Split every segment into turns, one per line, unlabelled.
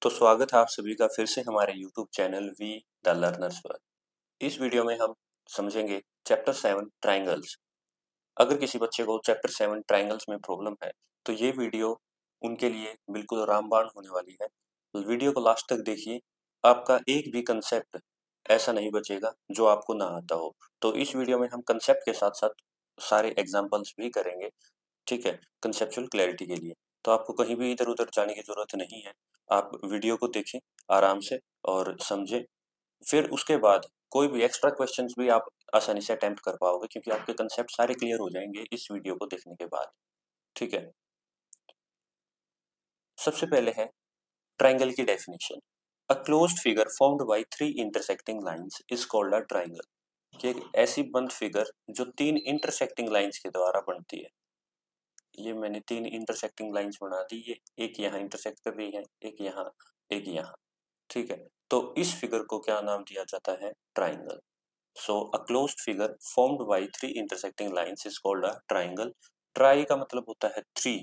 तो स्वागत है आप सभी का फिर से हमारे YouTube channel we the learners पर। इस वीडियो में हम समझेंगे चैप्टर 7 ट्राइंगल्स। अगर किसी बच्चे को चैप्टर 7 ट्राइंगल्स में प्रॉब्लम है तो ये वीडियो उनके लिए बिल्कुल रामबाण होने वाली है। तो वीडियो को लास्ट तक देखिए, आपका एक भी कंसेप्ट ऐसा नहीं बचेगा जो आपको ना आता हो। तो इस वीडियो में हम कंसेप्ट के साथ साथ सारे एग्जाम्पल्स भी करेंगे, ठीक है, कंसेप्चुअल क्लैरिटी के लिए। तो आपको कहीं भी इधर उधर जाने की जरूरत नहीं है, आप वीडियो को देखें आराम से और समझें। फिर उसके बाद कोई भी एक्स्ट्रा क्वेश्चंस भी आप आसानी से अटेम्प्ट कर पाओगे, क्योंकि आपके कंसेप्ट सारे क्लियर हो जाएंगे इस वीडियो को देखने के बाद, ठीक है। सबसे पहले है ट्राइंगल की definition. A closed figure formed by three intersecting lines is called a triangle. कि एक ऐसी बंद फिगर जो तीन इंटरसेक्टिंग लाइंस के द्वारा बनती है। ये मैंने तीन इंटरसेक्टिंग लाइंस बना दी, ये एक यहाँ इंटरसेक्ट कर रही है, एक यहाँ, ठीक है। तो इस फिगर को क्या नाम दिया जाता है? Triangle. So a closed figure formed by three intersecting lines is called a triangle. Try का मतलब होता है थ्री,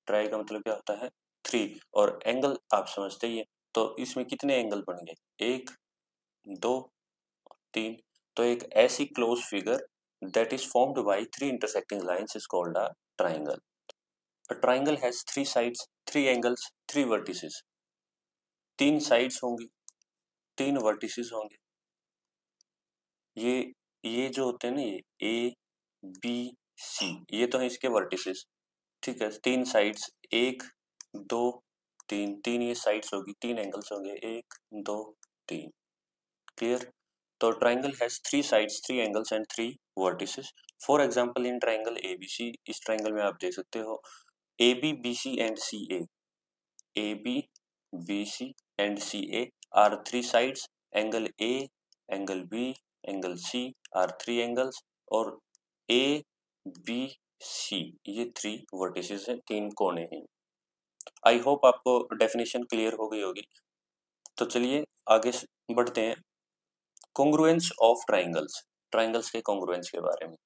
ट्राई का मतलब क्या होता है? थ्री। और एंगल आप समझते ही है, तो इसमें कितने एंगल बन गए? एक, दो, तीन। तो एक ऐसी close figure that is formed by three intersecting lines is called a triangle. A triangle has three sides, three angles, three vertices. तीन साइड्स होंगी, तीन वर्टिसेस होंगे। ये जो होते हैं ना, ये ए बी सी, ये तो है इसके वर्टिसेस, ठीक है। तीन साइड्स, एक, दो, तीन, तीन ये साइड्स होगी, तीन एंगल्स होंगे, एक, दो, तीन। क्लियर? तो triangle has three sides, three angles and three vertices. For example in triangle A B C, इस ट्राइंगल में आप देख सकते हो A B B C and C A. AB, BC and CA are three sides. Angle A, angle B, angle C are three angles. और A, B, C ये three vertices हैं, तीन कोने हैं। आई होप आपको डेफिनेशन क्लियर हो गई होगी। तो चलिए आगे बढ़ते हैं। कॉन्ग्रुएंस ऑफ ट्राइंगल्स, ट्राइंगल्स के कॉन्ग्रुएंस के बारे में।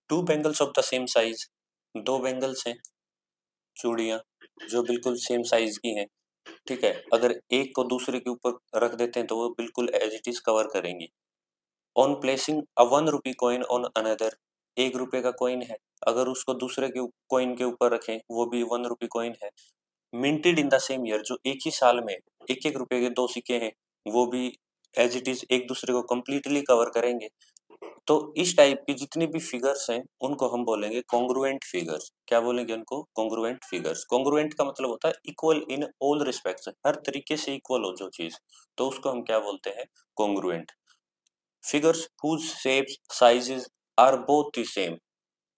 Two bangles of the same size, दो बेंगल्स हैं, चूड़ियां जो बिल्कुल सेम साइज की हैं, ठीक है। अगर एक को दूसरे के ऊपर रख देते हैं तो वो बिल्कुल एज इट इज कवर करेंगी। On placing a ₹1 coin on another, ₹1 का कॉइन है, अगर उसको दूसरे के कॉइन के ऊपर रखें वो भी ₹1 कॉइन है। Minted in the same year, जो एक ही साल में ₹1 के दो सिक्के हैं, वो भी एज इट इज एक दूसरे को कंप्लीटली कवर करेंगे। तो इस टाइप की जितनी भी फिगर्स हैं उनको हम बोलेंगे कॉन्ग्रुएंट फिगर्स। क्या बोलेंगे उनको? Congruent figures. कॉन्ग्रुएंट का मतलब होता है इक्वल इन ऑल रिस्पेक्ट्स, हर तरीके से इक्वल हो जो चीज, तो उसको हम क्या बोलते हैं? Congruent. Figures whose shapes sizes are both the same,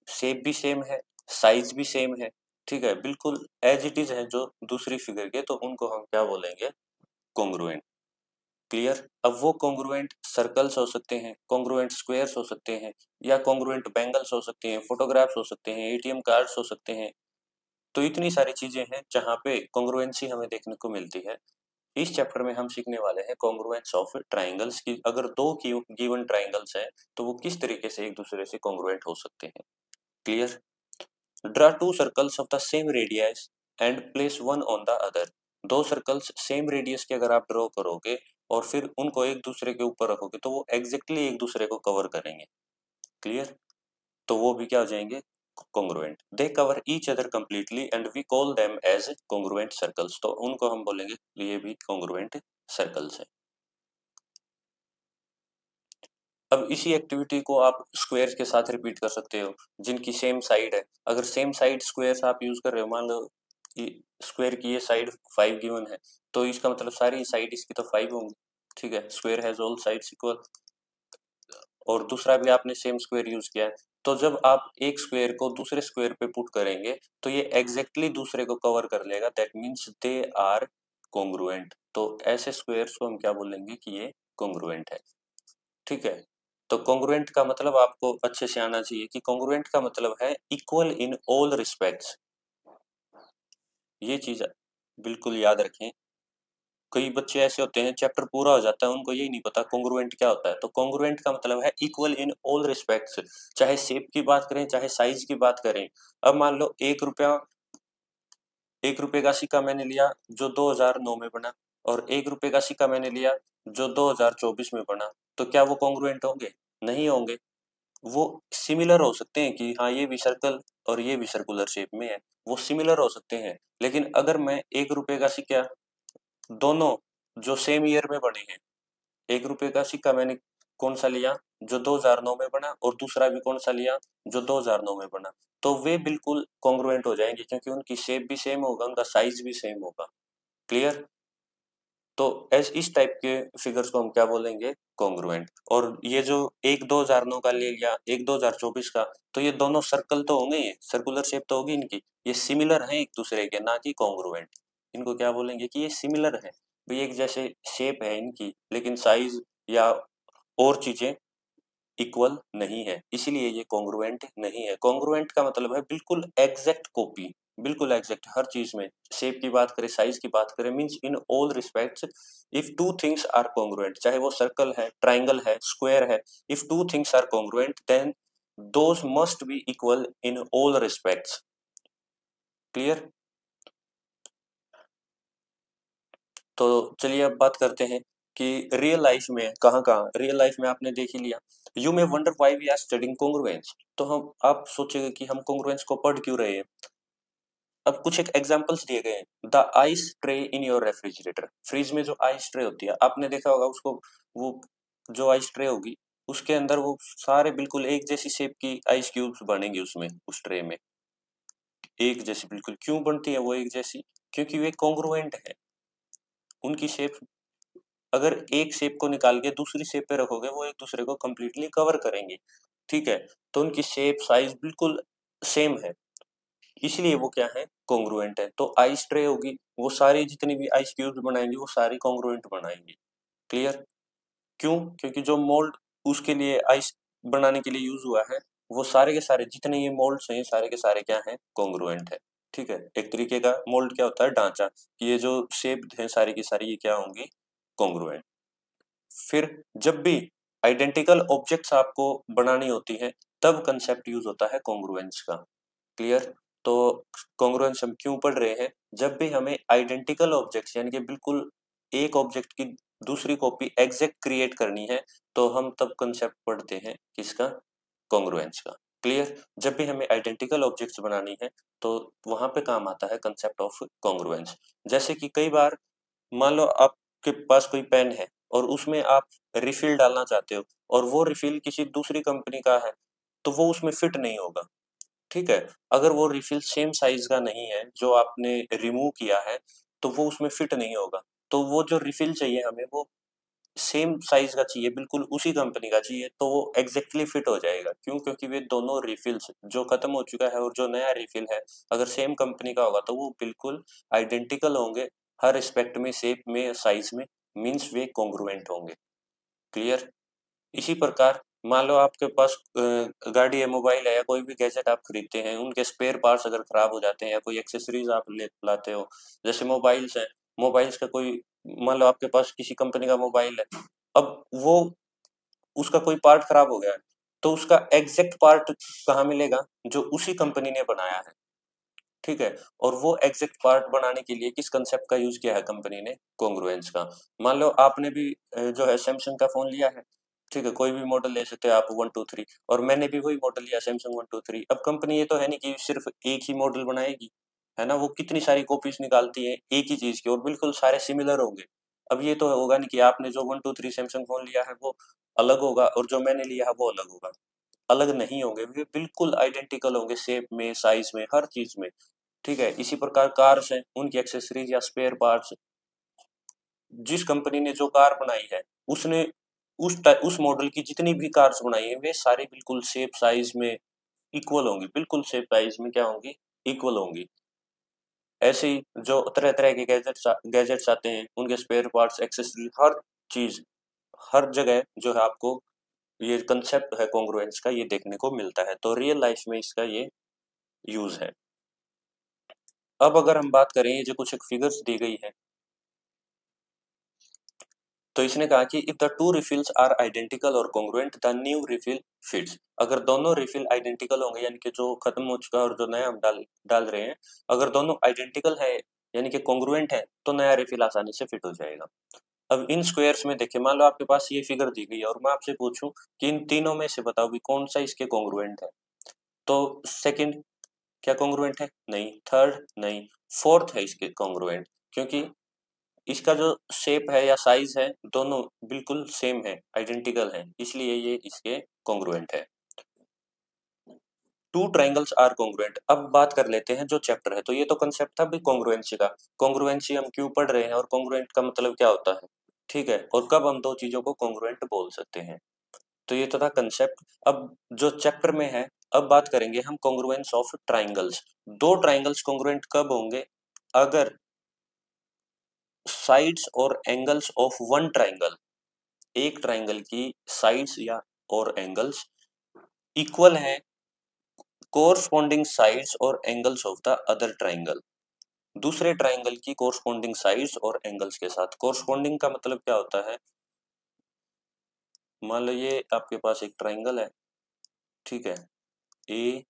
shape भी सेम है, साइज भी सेम है, ठीक है, बिल्कुल एज इट इज है जो दूसरी फिगर के, तो उनको हम क्या बोलेंगे? कॉन्ग्रुएंट। क्लियर? अब वो कॉन्ग्रुएंट सर्कल्स हो सकते हैं, कॉन्ग्रुएंट स्क्वायर्स हो सकते हैं, या कॉन्ग्रुएंट बैंगल्स हो सकते हैं, फोटोग्राफ्स हो सकते हैं, एटीएम कार्ड्स हो सकते हैं। तो इतनी सारी चीजें हैं जहाँ पे कॉन्ग्रुएंसी हमें देखने को मिलती है। इस चैप्टर में हम सीखने वाले हैं कॉन्ग्रुएंस ऑफ ट्राइंगल्स की। अगर दो गिवन ट्राइंगल्स हैं तो वो किस तरीके से एक दूसरे से कॉन्ग्रुएंट हो सकते हैं। Clear? Draw to circles of the same radius and place one on the other. दो सर्कल्स सेम रेडियस के अगर आप ड्रॉ करोगे और फिर उनको एक दूसरे के ऊपर रखोगे तो वो एग्जैक्टली एक दूसरे को कवर करेंगे। क्लियर? तो वो भी क्या हो जाएंगे? Congruent. They cover each other completely and we call them as congruent circles. तो उनको हम बोलेंगे ये भी कॉन्ग्रुएंट सर्कल्स है। अब इसी एक्टिविटी को आप स्क्वायर्स के साथ रिपीट कर सकते हो जिनकी सेम साइड है। अगर सेम साइड स्क्वायर्स आप यूज कर रहे हो, मान लो स्क्वायर की ये साइड 5 गिवन है, तो इसका मतलब सारी साइड इसकी तो 5 होंगी, ठीक है। Square has all sides equal. और दूसरा भी आपने सेम स्क्वायर यूज किया है, तो जब आप एक स्क्वायर को दूसरे स्क्वायर पे पुट करेंगे तो ये एग्जैक्टली दूसरे को कवर कर लेगा, that means they are congruent. तो ऐसे स्क्वायर्स को हम क्या बोलेंगे कि ये कॉन्ग्रुएंट है, ठीक है। तो कॉन्ग्रुएंट का मतलब आपको अच्छे से आना चाहिए कि कॉन्ग्रुएंट का मतलब है इक्वल इन ऑल रिस्पेक्ट्स। ये चीज बिल्कुल याद रखें। कई बच्चे ऐसे होते हैं चैप्टर पूरा हो जाता है उनको यही नहीं पता कॉन्ग्रुएंट क्या होता है। तो कॉन्ग्रुएंट का मतलब है इक्वल इन ऑल रिस्पेक्ट्स, चाहे शेप की बात करें चाहे साइज की बात करें। अब मान लो ₹1 1 रुपए का सिक्का मैंने लिया जो 2009 में बना, और 1 रुपए का सिक्का मैंने लिया जो 2024 में बना, तो क्या वो कॉन्ग्रुएंट होंगे? नहीं होंगे। वो सिमिलर हो सकते हैं कि हाँ ये भी सर्कल और ये भी सर्कुलर शेप में है, वो सिमिलर हो सकते हैं, लेकिन अगर मैं 1 रुपए का सिक्का दोनों जो सेम ईयर में बने हैं, 1 रुपए का सिक्का मैंने कौन सा लिया जो 2009 में बना, और दूसरा भी कौन सा लिया जो 2009 में बना, तो वे बिल्कुल कॉन्ग्रुएंट हो जाएंगे क्योंकि उनकी शेप भी सेम होगा, उनका साइज भी सेम होगा। क्लियर? तो ऐस इस टाइप के फिगर्स को हम क्या बोलेंगे? कॉन्ग्रुएंट। और ये जो एक 2009 का ले लिया, एक 2024 का, तो ये दोनों सर्कल तो होंगे, ये सर्कुलर शेप तो होगी इनकी, ये सिमिलर हैं एक दूसरे के, ना कि कॉन्ग्रुएंट। इनको क्या बोलेंगे कि ये सिमिलर है, भाई एक जैसे शेप है इनकी, लेकिन साइज या और चीजें इक्वल नहीं है, इसीलिए ये कॉन्ग्रुएंट नहीं है। कॉन्ग्रुएंट का मतलब है बिल्कुल एग्जैक्ट कॉपी, बिल्कुल एग्जैक्ट हर चीज में। शेप की बात करें, साइज की बात करें, means in all respects if two things are congruent, चाहे वो सर्कल है, ट्राइंगल है, स्क्वायर है, if two things are congruent then those must be equal in all respects. Clear? तो चलिए अब बात करते हैं कि रियल लाइफ में कहाँ कहाँ, रियल लाइफ में आपने देख ही लिया। You may wonder why we are studying congruence, तो हम आप सोचेंगे कि हम कॉन्ग्रुएंस को पढ़ क्यों रहे हैं। अब कुछ एक एग्जांपल्स दिए गए हैं। The ice tray in your refrigerator, fridge में जो आइस ट्रे होती है आपने देखा होगा उसको, वो जो आइस ट्रे होगी उसके अंदर वो सारे बिल्कुल एक जैसी शेप की आइस क्यूब्स बनेंगे उसमें, उस ट्रे में एक जैसी बिल्कुल। क्यों बनती है वो एक जैसी? क्योंकि वे कॉन्ग्रुएंट है, उनकी शेप, अगर एक शेप को निकाल के दूसरी शेप पे रखोगे वो एक दूसरे को कंप्लीटली कवर करेंगे। ठीक है, तो उनकी शेप साइज बिल्कुल सेम है, इसलिए वो क्या है? कॉन्ग्रुएंट है। तो आइस ट्रे होगी, वो सारी जितनी भी आइस क्यूब्स बनाएंगे वो सारी कॉन्ग्रुएंट बनाएंगी। क्लियर? क्यों? क्योंकि जो मोल्ड उसके लिए आइस बनाने के लिए यूज हुआ है, वो सारे के सारे जितने ये मोल्ड्स हैं सारे के सारे क्या हैं? कॉन्ग्रुएंट है। ठीक है, एक तरीके का मोल्ड क्या होता है? ढांचा, कि ये जो शेप है सारी की सारी ये क्या होंगी? कॉन्ग्रुएंट। फिर जब भी आइडेंटिकल ऑब्जेक्ट्स आपको बनानी होती है तब कंसेप्ट यूज होता है कॉन्ग्रुएंस का। क्लियर? तो कॉन्ग्रुएंस हम क्यों पढ़ रहे हैं? जब भी हमें आइडेंटिकल ऑब्जेक्ट्स यानी कि बिल्कुल एक ऑब्जेक्ट की दूसरी कॉपी एग्जैक्ट क्रिएट करनी है तो हम तब कंसेप्ट पढ़ते हैं किसका? कॉन्ग्रुएंस का। क्लियर? जब भी हमें आइडेंटिकल ऑब्जेक्ट्स बनानी है तो वहां पे काम आता है कंसेप्ट ऑफ कॉन्ग्रुएंस। जैसे कि कई बार मान लो आपके पास कोई पेन है और उसमें आप रिफिल डालना चाहते हो और वो रिफिल किसी दूसरी कंपनी का है, तो वो उसमें फिट नहीं होगा। ठीक है, अगर वो रिफिल सेम साइज का नहीं है जो आपने रिमूव किया है तो वो उसमें फिट नहीं होगा। तो वो जो रिफिल चाहिए हमें वो सेम साइज का चाहिए, बिल्कुल उसी कंपनी का चाहिए, तो वो एग्जैक्टली फिट हो जाएगा। क्यों? क्योंकि वे दोनों रिफिल्स जो खत्म हो चुका है और जो नया रिफिल है अगर सेम कंपनी का होगा तो वो बिल्कुल आइडेंटिकल होंगे हर एस्पेक्ट में, शेप में, साइज में, मीन्स वे कॉन्ग्रुएंट होंगे। क्लियर? इसी प्रकार मान लो आपके पास गाड़ी है, मोबाइल है, या कोई भी गैजेट आप खरीदते हैं, उनके स्पेयर पार्ट्स अगर खराब हो जाते हैं या कोई एक्सेसरीज आप ले लाते हो, जैसे मोबाइल्स हैं, मोबाइल्स का कोई, मान लो आपके पास किसी कंपनी का मोबाइल है, अब वो उसका कोई पार्ट खराब हो गया है तो उसका एग्जैक्ट पार्ट कहाँ मिलेगा? जो उसी कंपनी ने बनाया है। ठीक है, और वो एग्जैक्ट पार्ट बनाने के लिए किस कंसेप्ट का यूज किया है कंपनी ने? कॉन्ग्रुएंस का। मान लो आपने भी जो है सैमसंग का फोन लिया है, ठीक है, कोई भी मॉडल ले सकते हो आप 1 2 3, और मैंने भी वही मॉडल लिया सैमसंग 1 2 3। अब कंपनी ये तो है नहीं कि सिर्फ एक ही मॉडल बनाएगी, है ना, वो कितनी सारी कॉपीज निकालती है एक ही चीज की और बिल्कुल सारे सिमिलर होंगे। अब ये तो होगा नहीं कि आपने जो 1 2 3 सैमसंग फोन लिया है वो अलग होगा और जो मैंने लिया है वो अलग होगा। अलग नहीं होंगे, वे बिल्कुल आइडेंटिकल होंगे शेप में, साइज में, हर चीज में। ठीक है, इसी प्रकार कार्स हैं, उनकी एक्सेसरीज या स्पेयर पार्ट्स, जिस कंपनी ने जो कार बनाई है उसने उस मॉडल की जितनी भी कार्स बनाई है वे सारी बिल्कुल शेप साइज में इक्वल होंगी, बिल्कुल शेप साइज में क्या होंगी? इक्वल होंगी। ऐसे ही जो तरह तरह के गैजेट्स आते हैं उनके स्पेयर पार्ट्स, एक्सेसरीज, हर चीज, हर जगह जो है आपको ये कंसेप्ट है कॉन्ग्रुएंस का ये देखने को मिलता है। तो रियल लाइफ में इसका ये यूज है। अब अगर हम बात करें, ये जो कुछ एक फिगर्स दी गई है, तो इसने कहा कि if the two refills are identical और congruent the new refill fits. अगर दोनों रिफिल आइडेंटिकल होंगे यानी कि जो खत्म हो चुका है और जो नया हम डाल रहे हैं, अगर दोनों आइडेंटिकल है यानी कि कॉन्ग्रुएंट है तो नया रिफिल आसानी से फिट हो जाएगा। अब इन स्क्वायर्स में देखिए, मान लो आपके पास ये फिगर दी गई है और मैं आपसे पूछूं कि इन तीनों में से बताओ भी कौन सा इसके कॉन्ग्रुएंट है, तो सेकंड क्या कॉन्ग्रुएंट है? नहीं। थर्ड नहीं। फोर्थ है इसके कॉन्ग्रुएंट, क्योंकि इसका जो शेप है या साइज है दोनों बिल्कुल सेम है, आइडेंटिकल है, इसलिए ये इसके कॉन्ग्रुएंट है। Two triangles are congruent. अब बात कर लेते हैं जो चैप्टर है, तो ये तो कंसेप्ट था भी कॉन्ग्रुएंसी का। कॉन्ग्रुएंसी हम क्यों पढ़ रहे हैं और कॉन्ग्रुएंट का मतलब क्या होता है, ठीक है, और कब हम दो चीजों को कॉन्ग्रुएंट बोल सकते हैं, तो ये तो था कंसेप्ट। अब जो चैप्टर में है, अब बात करेंगे हम कॉन्ग्रुएंस ऑफ ट्राइंगल्स। दो ट्राइंगल्स कॉन्ग्रुएंट कब होंगे? अगर साइड्स और एंगल्स ऑफ वन ट्राइंगल, एक ट्राइंगल की साइड्स या और एंगल्स इक्वल हैं कोरस्पॉन्डिंग साइड्स और angles of the other triangle, दूसरे ट्राइंगल की कोरस्पॉन्डिंग साइड्स और एंगल्स के साथ। कोरस्पॉन्डिंग का मतलब क्या होता है? मान लो ये आपके पास एक ट्राइंगल है, ठीक है, A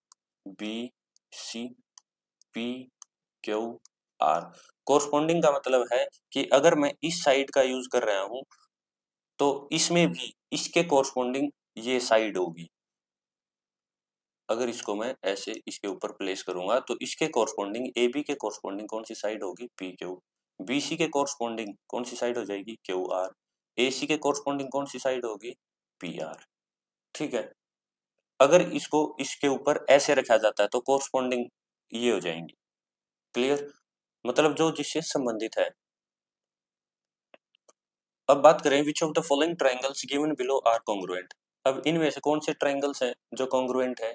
B C P Q R. Corresponding का मतलब है कि अगर मैं इस साइड का यूज कर रहा हूं तो इसमें भी इसके कोरस्पॉन्डिंग ये साइड होगी। अगर इसको मैं ऐसे इसके ऊपर प्लेस करूंगा तो इसके कोरस्पॉन्डिंग ए बी के कोरस्पॉन्डिंग कौन सी साइड होगी? P Q. बी सी के कोरस्पॉन्डिंग कौन सी साइड हो जाएगी? Q R. ए सी के कोरस्पॉन्डिंग कौन सी साइड होगी? P R. ठीक है, अगर इसको इसके ऊपर ऐसे रखा जाता है तो कोरस्पॉन्डिंग ये हो जाएंगी। क्लियर? मतलब जो जिससे संबंधित है। अब बात करें which of the following triangles given below are congruent. अब इनमें से कौन से ट्राइंगल्स हैं जो कॉन्ग्रुएंट है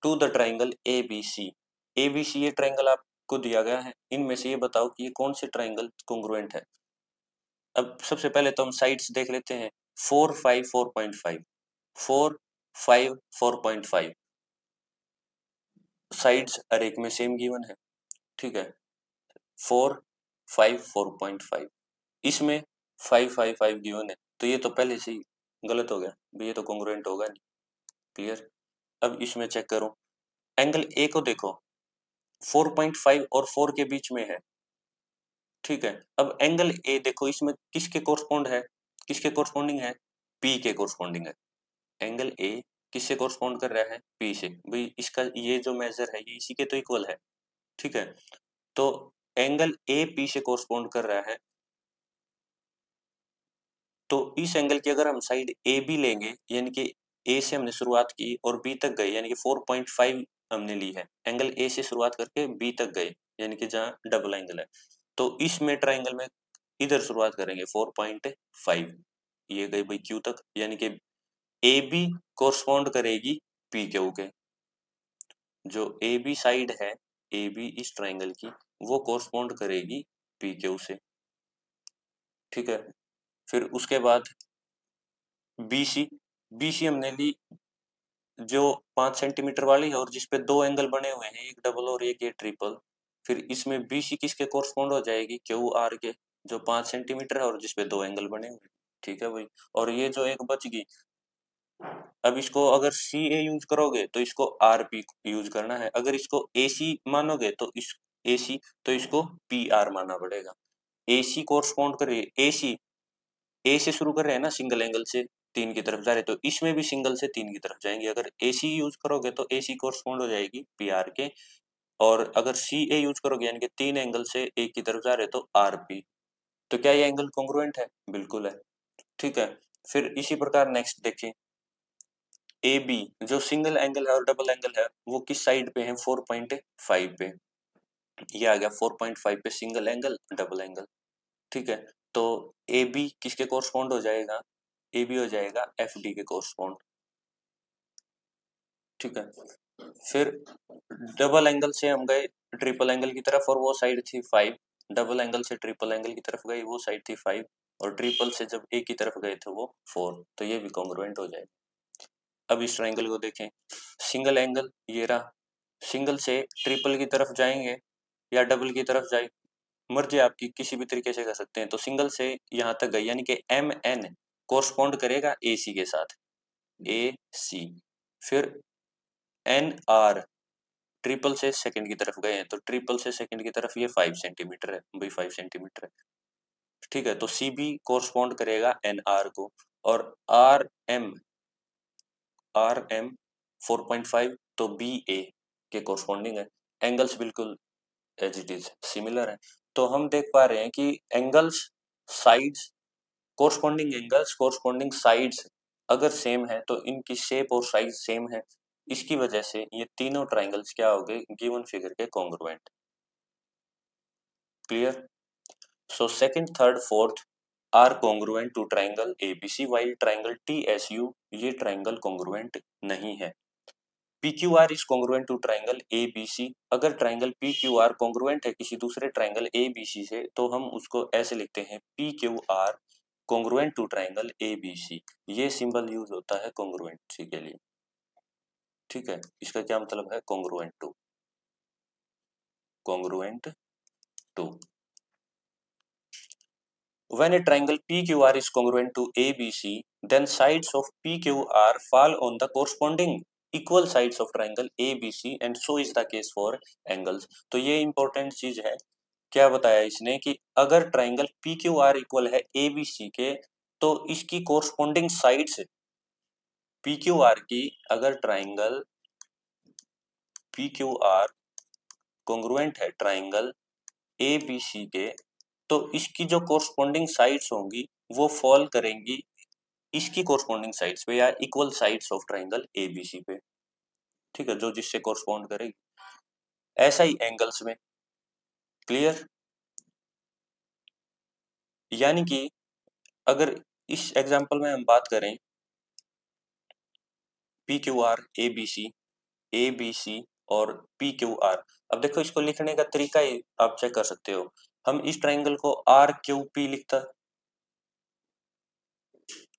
to the triangle A B C. A B C ये ट्राइंगल आपको दिया गया है, इनमें से ये बताओ कि ये कौन से ट्राइंगल कॉन्ग्रुएंट है। अब सबसे पहले तो हम साइड्स देख लेते हैं। 4 5 4.5, 4 5 4.5 साइड्स हर एक में सेम गिवन है, ठीक है। 4 5 4.5 इसमें 5 5 5 गिवन है, तो ये तो पहले से ही गलत हो गया भाई, ये तो कॉन्ग्रुएंट होगा नहीं। क्लियर? अब इसमें चेक करो, एंगल ए को देखो 4.5 और 4 के बीच में है, ठीक है। अब एंगल ए देखो इसमें किसके कोरस्पॉन्ड है, किसके कोरस्पॉन्डिंग है? पी के कोरस्पॉन्डिंग है। एंगल ए किससे कोरस्पॉन्ड कर रहा है? पी से। भाई इसका ये जो मेजर है ये इसी के तो इक्वल है, ठीक है। तो एंगल ए पी से कोरस्पॉन्ड कर रहा है, तो इस एंगल की अगर हम साइड ए बी लेंगे यानी कि ए से हमने शुरुआत की और बी तक गए यानी कि 4.5 हमने ली है, एंगल ए से शुरुआत करके बी तक गए यानी कि जहाँ डबल एंगल है, तो इसमें ट्राइंगल में इधर शुरुआत करेंगे 4.5, ये गई भाई क्यू तक, यानी कि ए बी कोरस्पॉन्ड करेगी पी क्यू के। जो ए बी साइड है, ए बी इस ट्राइंगल की, वो कोरस्पॉन्ड करेगी पी क्यू से, ठीक है। फिर उसके बाद बी सी हमने ली जो 5 सेंटीमीटर वाली है और जिसपे दो एंगल बने हुए हैं, एक डबल और एक ये ट्रिपल। फिर इसमें बी सी किसके कोरस्पॉन्ड हो जाएगी? क्यू आर के, जो 5 सेंटीमीटर है और जिसपे दो एंगल बने हुए हैं, ठीक है भाई। और ये जो एक बच गई, अब इसको अगर सी ए यूज करोगे तो इसको आर पी यूज करना है, अगर इसको ए सी मानोगे तो इस ए सी तो इसको पी आर मानना पड़ेगा। ए सी कोरस्पॉन्ड करे, ए सी ए से शुरू कर रहे हैं ना, सिंगल एंगल से तीन की तरफ जा रहे, तो इसमें भी सिंगल से तीन की तरफ जाएंगे। अगर ए सी यूज करोगे तो ए सी कोरस्पॉन्ड हो जाएगी पी आर के, और अगर सी ए यूज करोगे यानी कि तीन एंगल से एक की तरफ जा रहे तो आर पी। तो क्या ये एंगल कॉन्ग्रुएंट है? बिल्कुल है, ठीक है। फिर इसी प्रकार नेक्स्ट देखिए, ए बी जो सिंगल एंगल है और डबल एंगल है वो किस साइड पे है? 4.5 पे। ये आ गया 4.5 पे सिंगल एंगल डबल एंगल, ठीक है। तो ए बी किसके कोरस्पॉन्ड हो जाएगा? ए बी हो जाएगा एफ डी के कोरस्पॉन्ड, ठीक है। फिर डबल एंगल से हम गए ट्रिपल एंगल की तरफ और वो साइड थी 5, डबल एंगल से ट्रिपल एंगल की तरफ गए वो साइड थी 5, और ट्रिपल से जब ए की तरफ गए थे वो 4, तो ये भी कॉन्ग्रुएंट हो जाएगा। अब इस ट्राइंगल को देखें, सिंगल एंगल ये रहा, सिंगल से ट्रिपल की तरफ जाएंगे या डबल की तरफ जाए, मर्जी आपकी, किसी भी तरीके से कर सकते हैं। तो सिंगल से यहाँ तक गई, यानी कि एम एन कोरस्पॉन्ड करेगा ए सी के साथ, ए सी। फिर एन आर ट्रिपल से सेकंड की तरफ गए हैं, तो ट्रिपल से सेकंड की तरफ ये 5 सेंटीमीटर है भाई, 5 सेंटीमीटर है, ठीक है। तो सी बी कोरस्पॉन्ड करेगा एन आर को, और आर एम 4.5, तो बी ए के कोरस्पॉन्डिंग है। एंगल्स बिल्कुल एज इट इज सिमिलर है। तो हम देख पा रहे हैं कि angles, sides, corresponding angles, corresponding sides अगर सेम है तो इनकी शेप और साइज सेम है। इसकी वजह से ये तीनों ट्राइंगल्स क्या हो गए, गिवन फिगर के congruent. Clear? So second, third, fourth are congruent to triangle ABC, while triangle TSU ये ट्राइंगल कॉन्ग्रुएंट नहीं है। PQR is congruent to triangle ABC। अगर ट्राइंगल PQR कॉन्ग्रुएंट है किसी दूसरे ट्राइंगल ABC से, तो हम उसको ऐसे लिखते हैं PQR congruent to triangle ABC। ये सिंबल यूज होता है कॉन्ग्रुएंसी के लिए, ठीक है। इसका क्या मतलब है, congruent to, congruent to. When a triangle PQR is congruent to ABC, then sides of PQR fall on the corresponding equal sides of triangle ABC, and so is the case for angles। तो ये important चीज है, क्या बताया इसने कि अगर triangle PQR equal है ABC के, तो इसकी corresponding sides PQR की, अगर ट्राइंगल PQR congruent है ट्राइंगल ABC के, तो इसकी जो कोरस्पॉन्डिंग साइड्स होंगी वो फॉल करेंगी इसकी कोरस्पॉन्डिंग साइड्स पे, या equal sides of triangle ABC पे, ठीक है, जो जिससे कोरस्पॉन्ड करेगी। ऐसा ही एंगल्स में। क्लियर? यानी कि अगर इस एग्जांपल में हम बात करें P Q R A B C और पी क्यू आर, अब देखो इसको लिखने का तरीका ही आप चेक कर सकते हो। हम इस ट्राइंगल को आर क्यू पी लिखता,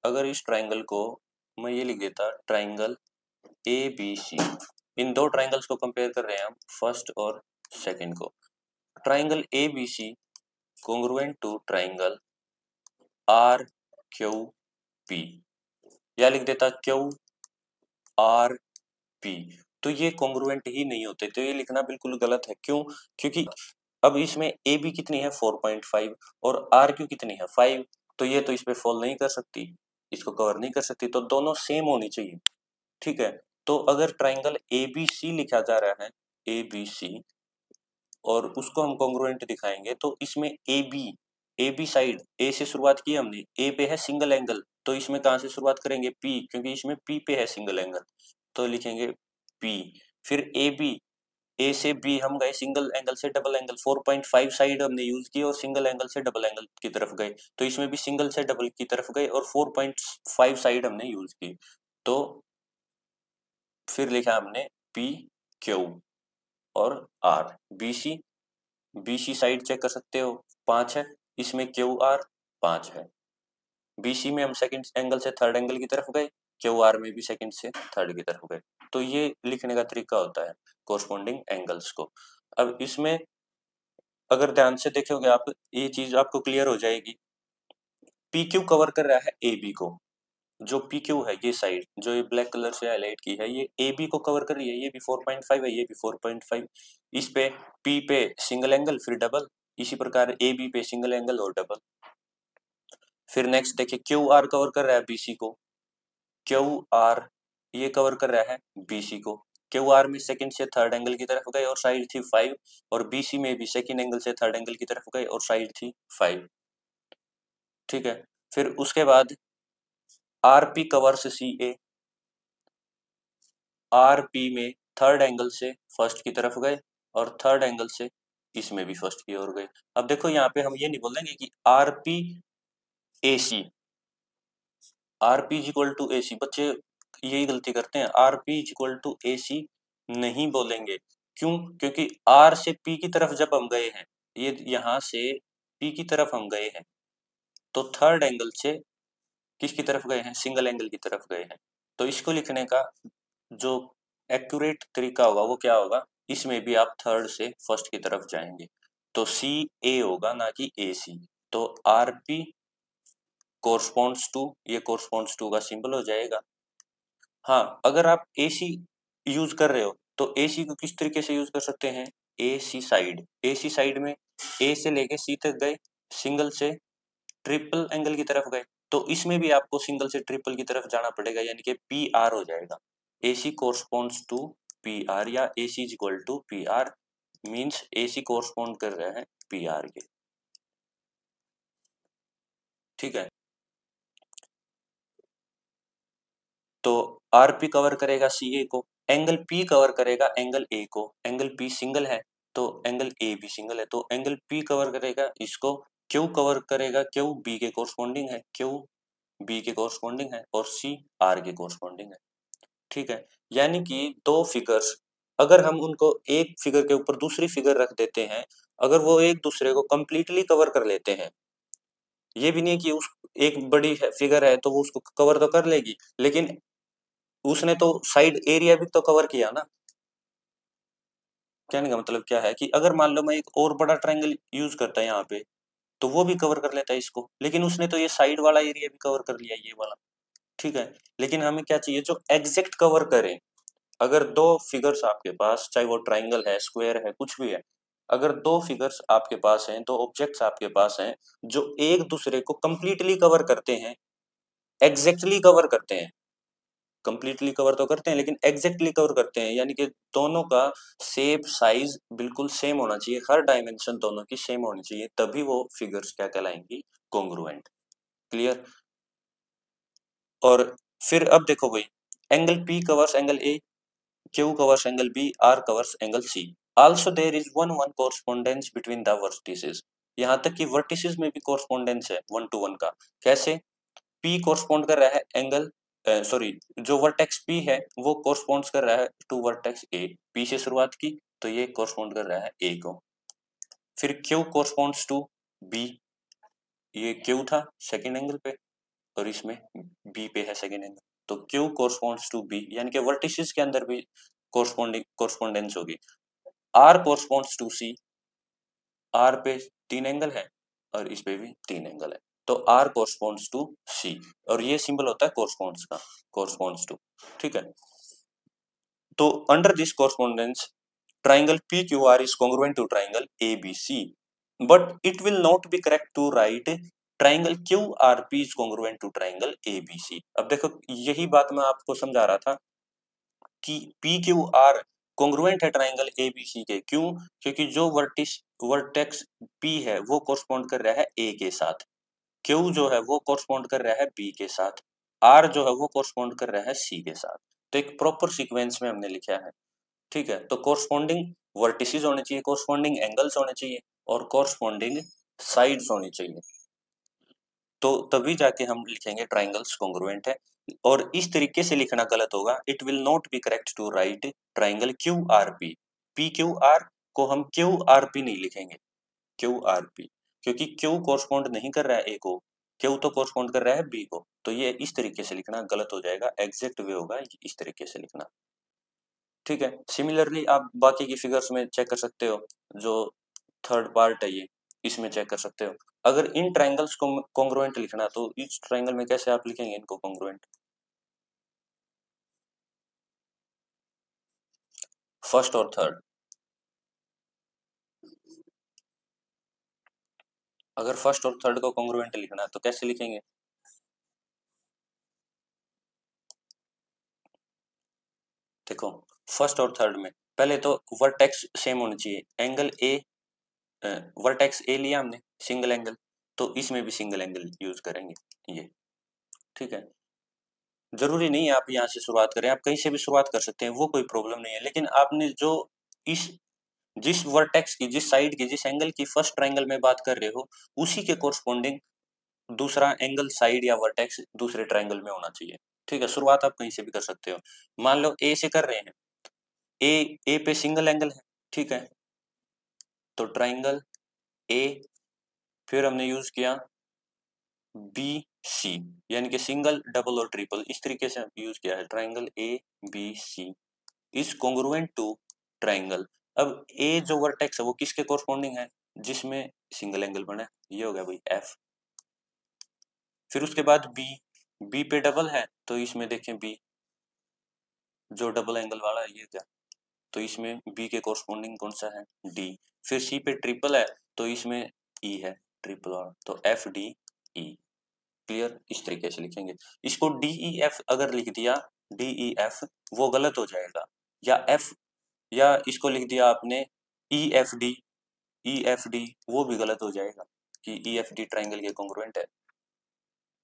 अगर इस ट्राइंगल को मैं ये लिख देता ट्राइंगल ए बी सी, इन दो ट्राइंगल्स को कंपेयर कर रहे हैं हम, फर्स्ट और सेकंड को। Triangle A B C congruent to triangle R Q P, या लिख देता क्यू आर पी, तो ये कॉन्ग्रुएंट ही नहीं होते, तो ये लिखना बिल्कुल गलत है। क्यों? क्योंकि अब इसमें ए बी कितनी है 4.5 और आर क्यू कितनी है 5, तो ये तो इस पे फॉल नहीं कर सकती, इसको कवर नहीं कर सकती, तो दोनों सेम होनी चाहिए, ठीक है। तो अगर ट्राइंगल ए बी सी लिखा जा रहा है, ए बी सी, और उसको हम कॉन्ग्रुएंट दिखाएंगे, तो इसमें ए बी साइड, ए से शुरुआत की हमने, ए पे है सिंगल एंगल, तो इसमें कहां से शुरुआत करेंगे, पी, क्योंकि इसमें पी पे है सिंगल एंगल, तो लिखेंगे पी। फिर ए बी, ए से बी हम गए सिंगल एंगल से डबल एंगल, 4.5 साइड हमने यूज की और सिंगल एंगल से डबल एंगल की तरफ गए, तो इसमें भी सिंगल से डबल की तरफ गए और 4.5 साइड हमने यूज की, तो फिर लिखा हमने पी क्यू और R. B C side check कर सकते हो 5 है, इसमें क्यू आर 5 है। बी सी में हम सेकंड एंगल से थर्ड एंगल की तरफ गए, क्यू आर में भी सेकंड से थर्ड की तरफ गए, तो ये लिखने का तरीका होता है कोरस्पॉन्डिंग एंगल्स को। अब इसमें अगर ध्यान से देखोगे आप, ये चीज आपको क्लियर हो जाएगी। पी क्यू कवर कर रहा है ए बी को, जो पी क्यू है ये साइड जो ये ब्लैक कलर से हाईलाइट की है, ये ए बी को कवर कर रही है, ये भी 4.5 है, ये भी 4.5। इस पे पी पे सिंगल एंगल फिर डबल, इसी प्रकार ए बी पे सिंगल एंगल और डबल। फिर नेक्स्ट देखिए क्यू आर कवर कर रहा है बीसी को, क्यू आर ये कवर कर रहा है बीसी को, क्यू आर में सेकंड से थर्ड एंगल की तरफ गए और साइड थी 5, और बीसी में भी सेकंड एंगल से थर्ड एंगल की तरफ गए और साइड थी 5, ठीक है। फिर उसके बाद आरपी कवर्स सी ए, आरपी में थर्ड एंगल से फर्स्ट की तरफ गए और थर्ड एंगल से इसमें भी फर्स्ट की ओर गए। अब देखो यहाँ पे हम ये नहीं बोलेंगे कि RP A C, RP equal to A C, बच्चे यही गलती करते हैं, RP equal to A C नहीं बोलेंगे। क्यों? क्योंकि आर से पी की तरफ जब हम गए हैं, ये यहाँ से पी की तरफ हम गए हैं, तो थर्ड एंगल से किसकी तरफ गए हैं, सिंगल एंगल की तरफ गए हैं, तो इसको लिखने का जो एक्यूरेट तरीका होगा वो क्या होगा, इसमें भी आप थर्ड से फर्स्ट की तरफ जाएंगे, तो सी ए होगा ना कि ए सी। तो आर पी कोरस्पॉन्ड्स टू, ये कोरस्पॉन्ड्स टू का सिंबल हो जाएगा। हाँ, अगर आप ए सी यूज कर रहे हो तो ए सी को किस तरीके से यूज कर सकते हैं, ए सी साइड, ए सी साइड में ए से लेके सी तक गए, सिंगल से ट्रिपल एंगल की तरफ गए, तो इसमें भी आपको सिंगल से ट्रिपल की तरफ जाना पड़ेगा, यानी कि पी आर हो जाएगा। A C corresponds to P R, या A C is equal to P R, means A C correspond कर रहे हैं पी आर के। ठीक है, तो आर पी कवर करेगा सी ए को, एंगल पी कवर करेगा एंगल ए को, एंगल पी सिंगल है तो एंगल ए भी सिंगल है, तो एंगल पी कवर करेगा इसको, क्यू कवर करेगा, क्यू बी के कोरस्पॉन्डिंग है, क्यू बी के कोरस्पॉन्डिंग है, और सी आर के कोरस्पॉन्डिंग है। ठीक है, यानी कि दो फिगर्स, अगर हम उनको एक फिगर के ऊपर दूसरी फिगर रख देते हैं, अगर वो एक दूसरे को कंप्लीटली कवर कर लेते हैं, ये भी नहीं कि उस एक बड़ी फिगर है तो वो उसको कवर तो कर लेगी, लेकिन उसने तो साइड एरिया भी तो कवर किया ना। कहने का मतलब क्या है कि अगर मान लो मैं एक और बड़ा ट्रायंगल यूज करता है यहाँ पे, तो वो भी कवर कर लेता है इसको, लेकिन उसने तो ये साइड वाला एरिया भी कवर कर लिया, ये वाला। ठीक है, लेकिन हमें क्या चाहिए, जो एग्जैक्ट कवर करे। अगर दो फिगर्स आपके पास, चाहे वो ट्राइंगल है, स्क्वायर है, कुछ भी है, अगर दो फिगर्स आपके पास हैं, दो ऑब्जेक्ट्स आपके पास हैं जो एक दूसरे को कंप्लीटली कवर करते हैं, एग्जैक्टली कवर करते हैं, कंप्लीटली कवर तो करते हैं लेकिन एग्जैक्टली कवर करते हैं, यानी कि दोनों का शेप साइज बिल्कुल सेम होना चाहिए, हर डायमेंशन दोनों की सेम होनी चाहिए, तभी वो फिगर्स क्या कहलाएंगी, कॉन्ग्रुएंट। क्लियर। और फिर अब देखो भाई, angle P covers angle A, Q covers angle B, R covers angle C. Also there is one correspondence between the vertices. यहाँ तक कि वर्टिसेस में भी कोरस्पोंडेंस है 1 to 1 का। कैसे? P कोरस्पोंड कर रहा है एंगल, सॉरी, जो वर्टेक्स P है वो कोरस्पोंड्स कर रहा है टू वर्टेक्स A। P से शुरुआत की तो ये कोरस्पोंड कर रहा है A को। फिर Q कोरस्पोंड्स टू B, ये Q था सेकेंड एंगल पे, और इसमें B पे है सेकेंड एंगल, तो Q कोरस्पोंड्स टू B, यानी कि वर्टिसेस के अंदर भी कोरस्पोंडेंस होगी। R कोरस्पोंड्स टू C, R पे 3 एंगल है और इस पे भी 3 एंगल है, तो R कोरस्पोंड्स टू C, और ये सिंबल होता है कोरस्पोंड्स का, कोरस्पोंड्स टू। ठीक है, तो under this correspondence triangle PQR is congruent to triangle ABC, but it will not be correct to write triangle QRP is congruent to triangle ABC। अब देखो, यही बात मैं आपको समझा रहा था कि PQR कॉन्ग्रुएंट है ट्राइंगल ABC के, क्यों? क्योंकि जो वर्टेक्स P है वो कोरस्पॉन्ड कर रहा है A के साथ, Q जो है वो कोरस्पॉन्ड कर रहा है B के साथ, R जो है वो कोरस्पॉन्ड कर रहा है C के साथ। तो एक प्रॉपर सीक्वेंस में हमने लिखा है। ठीक है, तो कोरस्पॉन्डिंग वर्टिसेस होने चाहिए, कोरस्पॉन्डिंग एंगल्स होने चाहिए, और कोरस्पॉन्डिंग साइड्स होनी चाहिए, तो तभी जाके हम लिखेंगे ट्राइंगल्स कॉन्ग्रुएंट है। और इस तरीके से लिखना गलत होगा, it will not be correct to write triangle Q R P, P Q R को हम क्यू आर पी नहीं लिखेंगे, क्यू आर पी, क्योंकि क्यू कोरस्पॉन्ड नहीं कर रहा है ए को, क्यू तो कोरस्पॉन्ड कर रहा है बी को, तो ये इस तरीके से लिखना गलत हो जाएगा, एग्जैक्ट वे होगा इस तरीके से लिखना। ठीक है, सिमिलरली आप बाकी की फिगर्स में चेक कर सकते हो, जो थर्ड पार्ट है ये, इसमें चेक कर सकते हो। अगर इन ट्राइंगल्स को कॉन्ग्रुएंट लिखना तो इस ट्राइंगल में कैसे आप लिखेंगे इनको कॉन्ग्रुएंट? फर्स्ट और थर्ड, अगर फर्स्ट और थर्ड को कॉन्ग्रुएंट लिखना तो कैसे लिखेंगे? देखो, फर्स्ट और थर्ड में पहले तो वर्टेक्स सेम होनी चाहिए, एंगल ए, वर्टेक्स ए लिया हमने सिंगल एंगल, तो इसमें भी सिंगल एंगल यूज करेंगे ये। ठीक है, जरूरी नहीं है आप यहाँ से शुरुआत करें, आप कहीं से भी शुरुआत कर सकते हैं, वो कोई प्रॉब्लम नहीं है, लेकिन आपने जो इस जिस वर्टेक्स की, जिस साइड की, जिस एंगल की फर्स्ट ट्रायंगल में बात कर रहे हो, उसी के कोरस्पॉन्डिंग दूसरा एंगल, साइड या वर्टेक्स दूसरे ट्रायंगल में होना चाहिए। ठीक है, शुरुआत आप कहीं से भी कर सकते हो। मान लो ए से कर रहे हैं, ए पे सिंगल एंगल है, ठीक है, तो ट्रायंगल ए, फिर हमने यूज किया बी सी, यानी कि सिंगल, डबल और ट्रिपल, इस तरीके से यूज किया है, triangle A B C is congruent to triangle. अब ए जो वर्टेक्स है वो किसके कोरस्पॉन्डिंग है, जिसमें सिंगल एंगल बना है, ये हो गया भाई एफ। फिर उसके बाद बी पे डबल है तो इसमें देखें बी जो डबल एंगल वाला है ये क्या, तो इसमें बी के कोरस्पोंडिंग कौन सा है, डी। फिर सी पे ट्रिपल है तो इसमें ई है ट्रिपल वाला, तो एफ डी ई। क्लियर, इस तरीके से लिखेंगे इसको। डी ई एफ अगर लिख दिया डी ई एफ वो गलत हो जाएगा, या एफ, या इसको लिख दिया आपने E F D, E F D वो भी गलत हो जाएगा कि ई एफ डी ट्राइंगल के कॉन्ग्रुएंट है।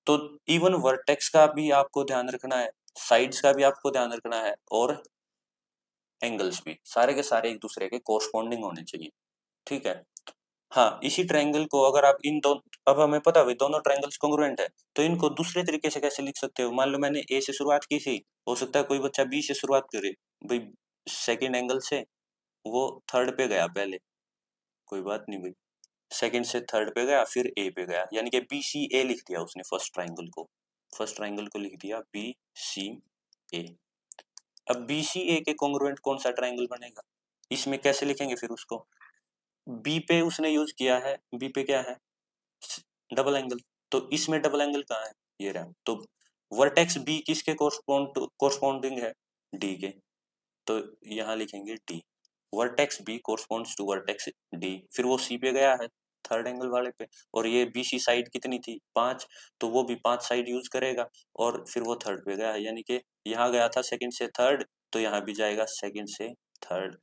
तो इवन वर्टेक्स का भी आपको ध्यान रखना है, साइड्स का भी आपको ध्यान रखना है, और एंगल्स भी सारे के सारे एक दूसरे के कोरस्पॉन्डिंग होने चाहिए। ठीक है। हाँ, इसी ट्रायंगल को अगर आप इन दोनों, अब हमें पता है दोनों ट्रायंगल्स कॉन्ग्रुएंट है, तो इनको दूसरे तरीके से कैसे लिख सकते हो। मान लो मैंने ए से शुरुआत की थी, हो सकता है कोई बच्चा बी से शुरुआत करे, भाई सेकंड एंगल से वो थर्ड पे गया पहले, कोई बात नहीं भाई, सेकंड से थर्ड पे गया फिर ए पे गया, यानी कि बी सी ए लिख दिया उसने फर्स्ट ट्रायंगल को, फर्स्ट ट्रायंगल को लिख दिया बी सी ए। अब बी सी ए के कॉन्ग्रुएंट कौन सा ट्रायंगल बनेगा, इसमें कैसे लिखेंगे फिर उसको। बी पे उसने यूज किया है, बी पे क्या है डबल एंगल, तो इसमें डबल एंगल कहाँ है, ये रहा। तो वर्टेक्स बी किसके कोरस्पोंडिंग है, डी के, तो यहाँ लिखेंगे D. Vertex B corresponds to vertex D. फिर वो सी पे गया है थर्ड एंगल वाले पे, और ये बी सी साइड कितनी थी 5, तो वो भी 5 साइड यूज करेगा, और फिर वो थर्ड पे गया है, यानी कि यहाँ गया था सेकंड से थर्ड, तो यहाँ भी जाएगा सेकंड से थर्ड,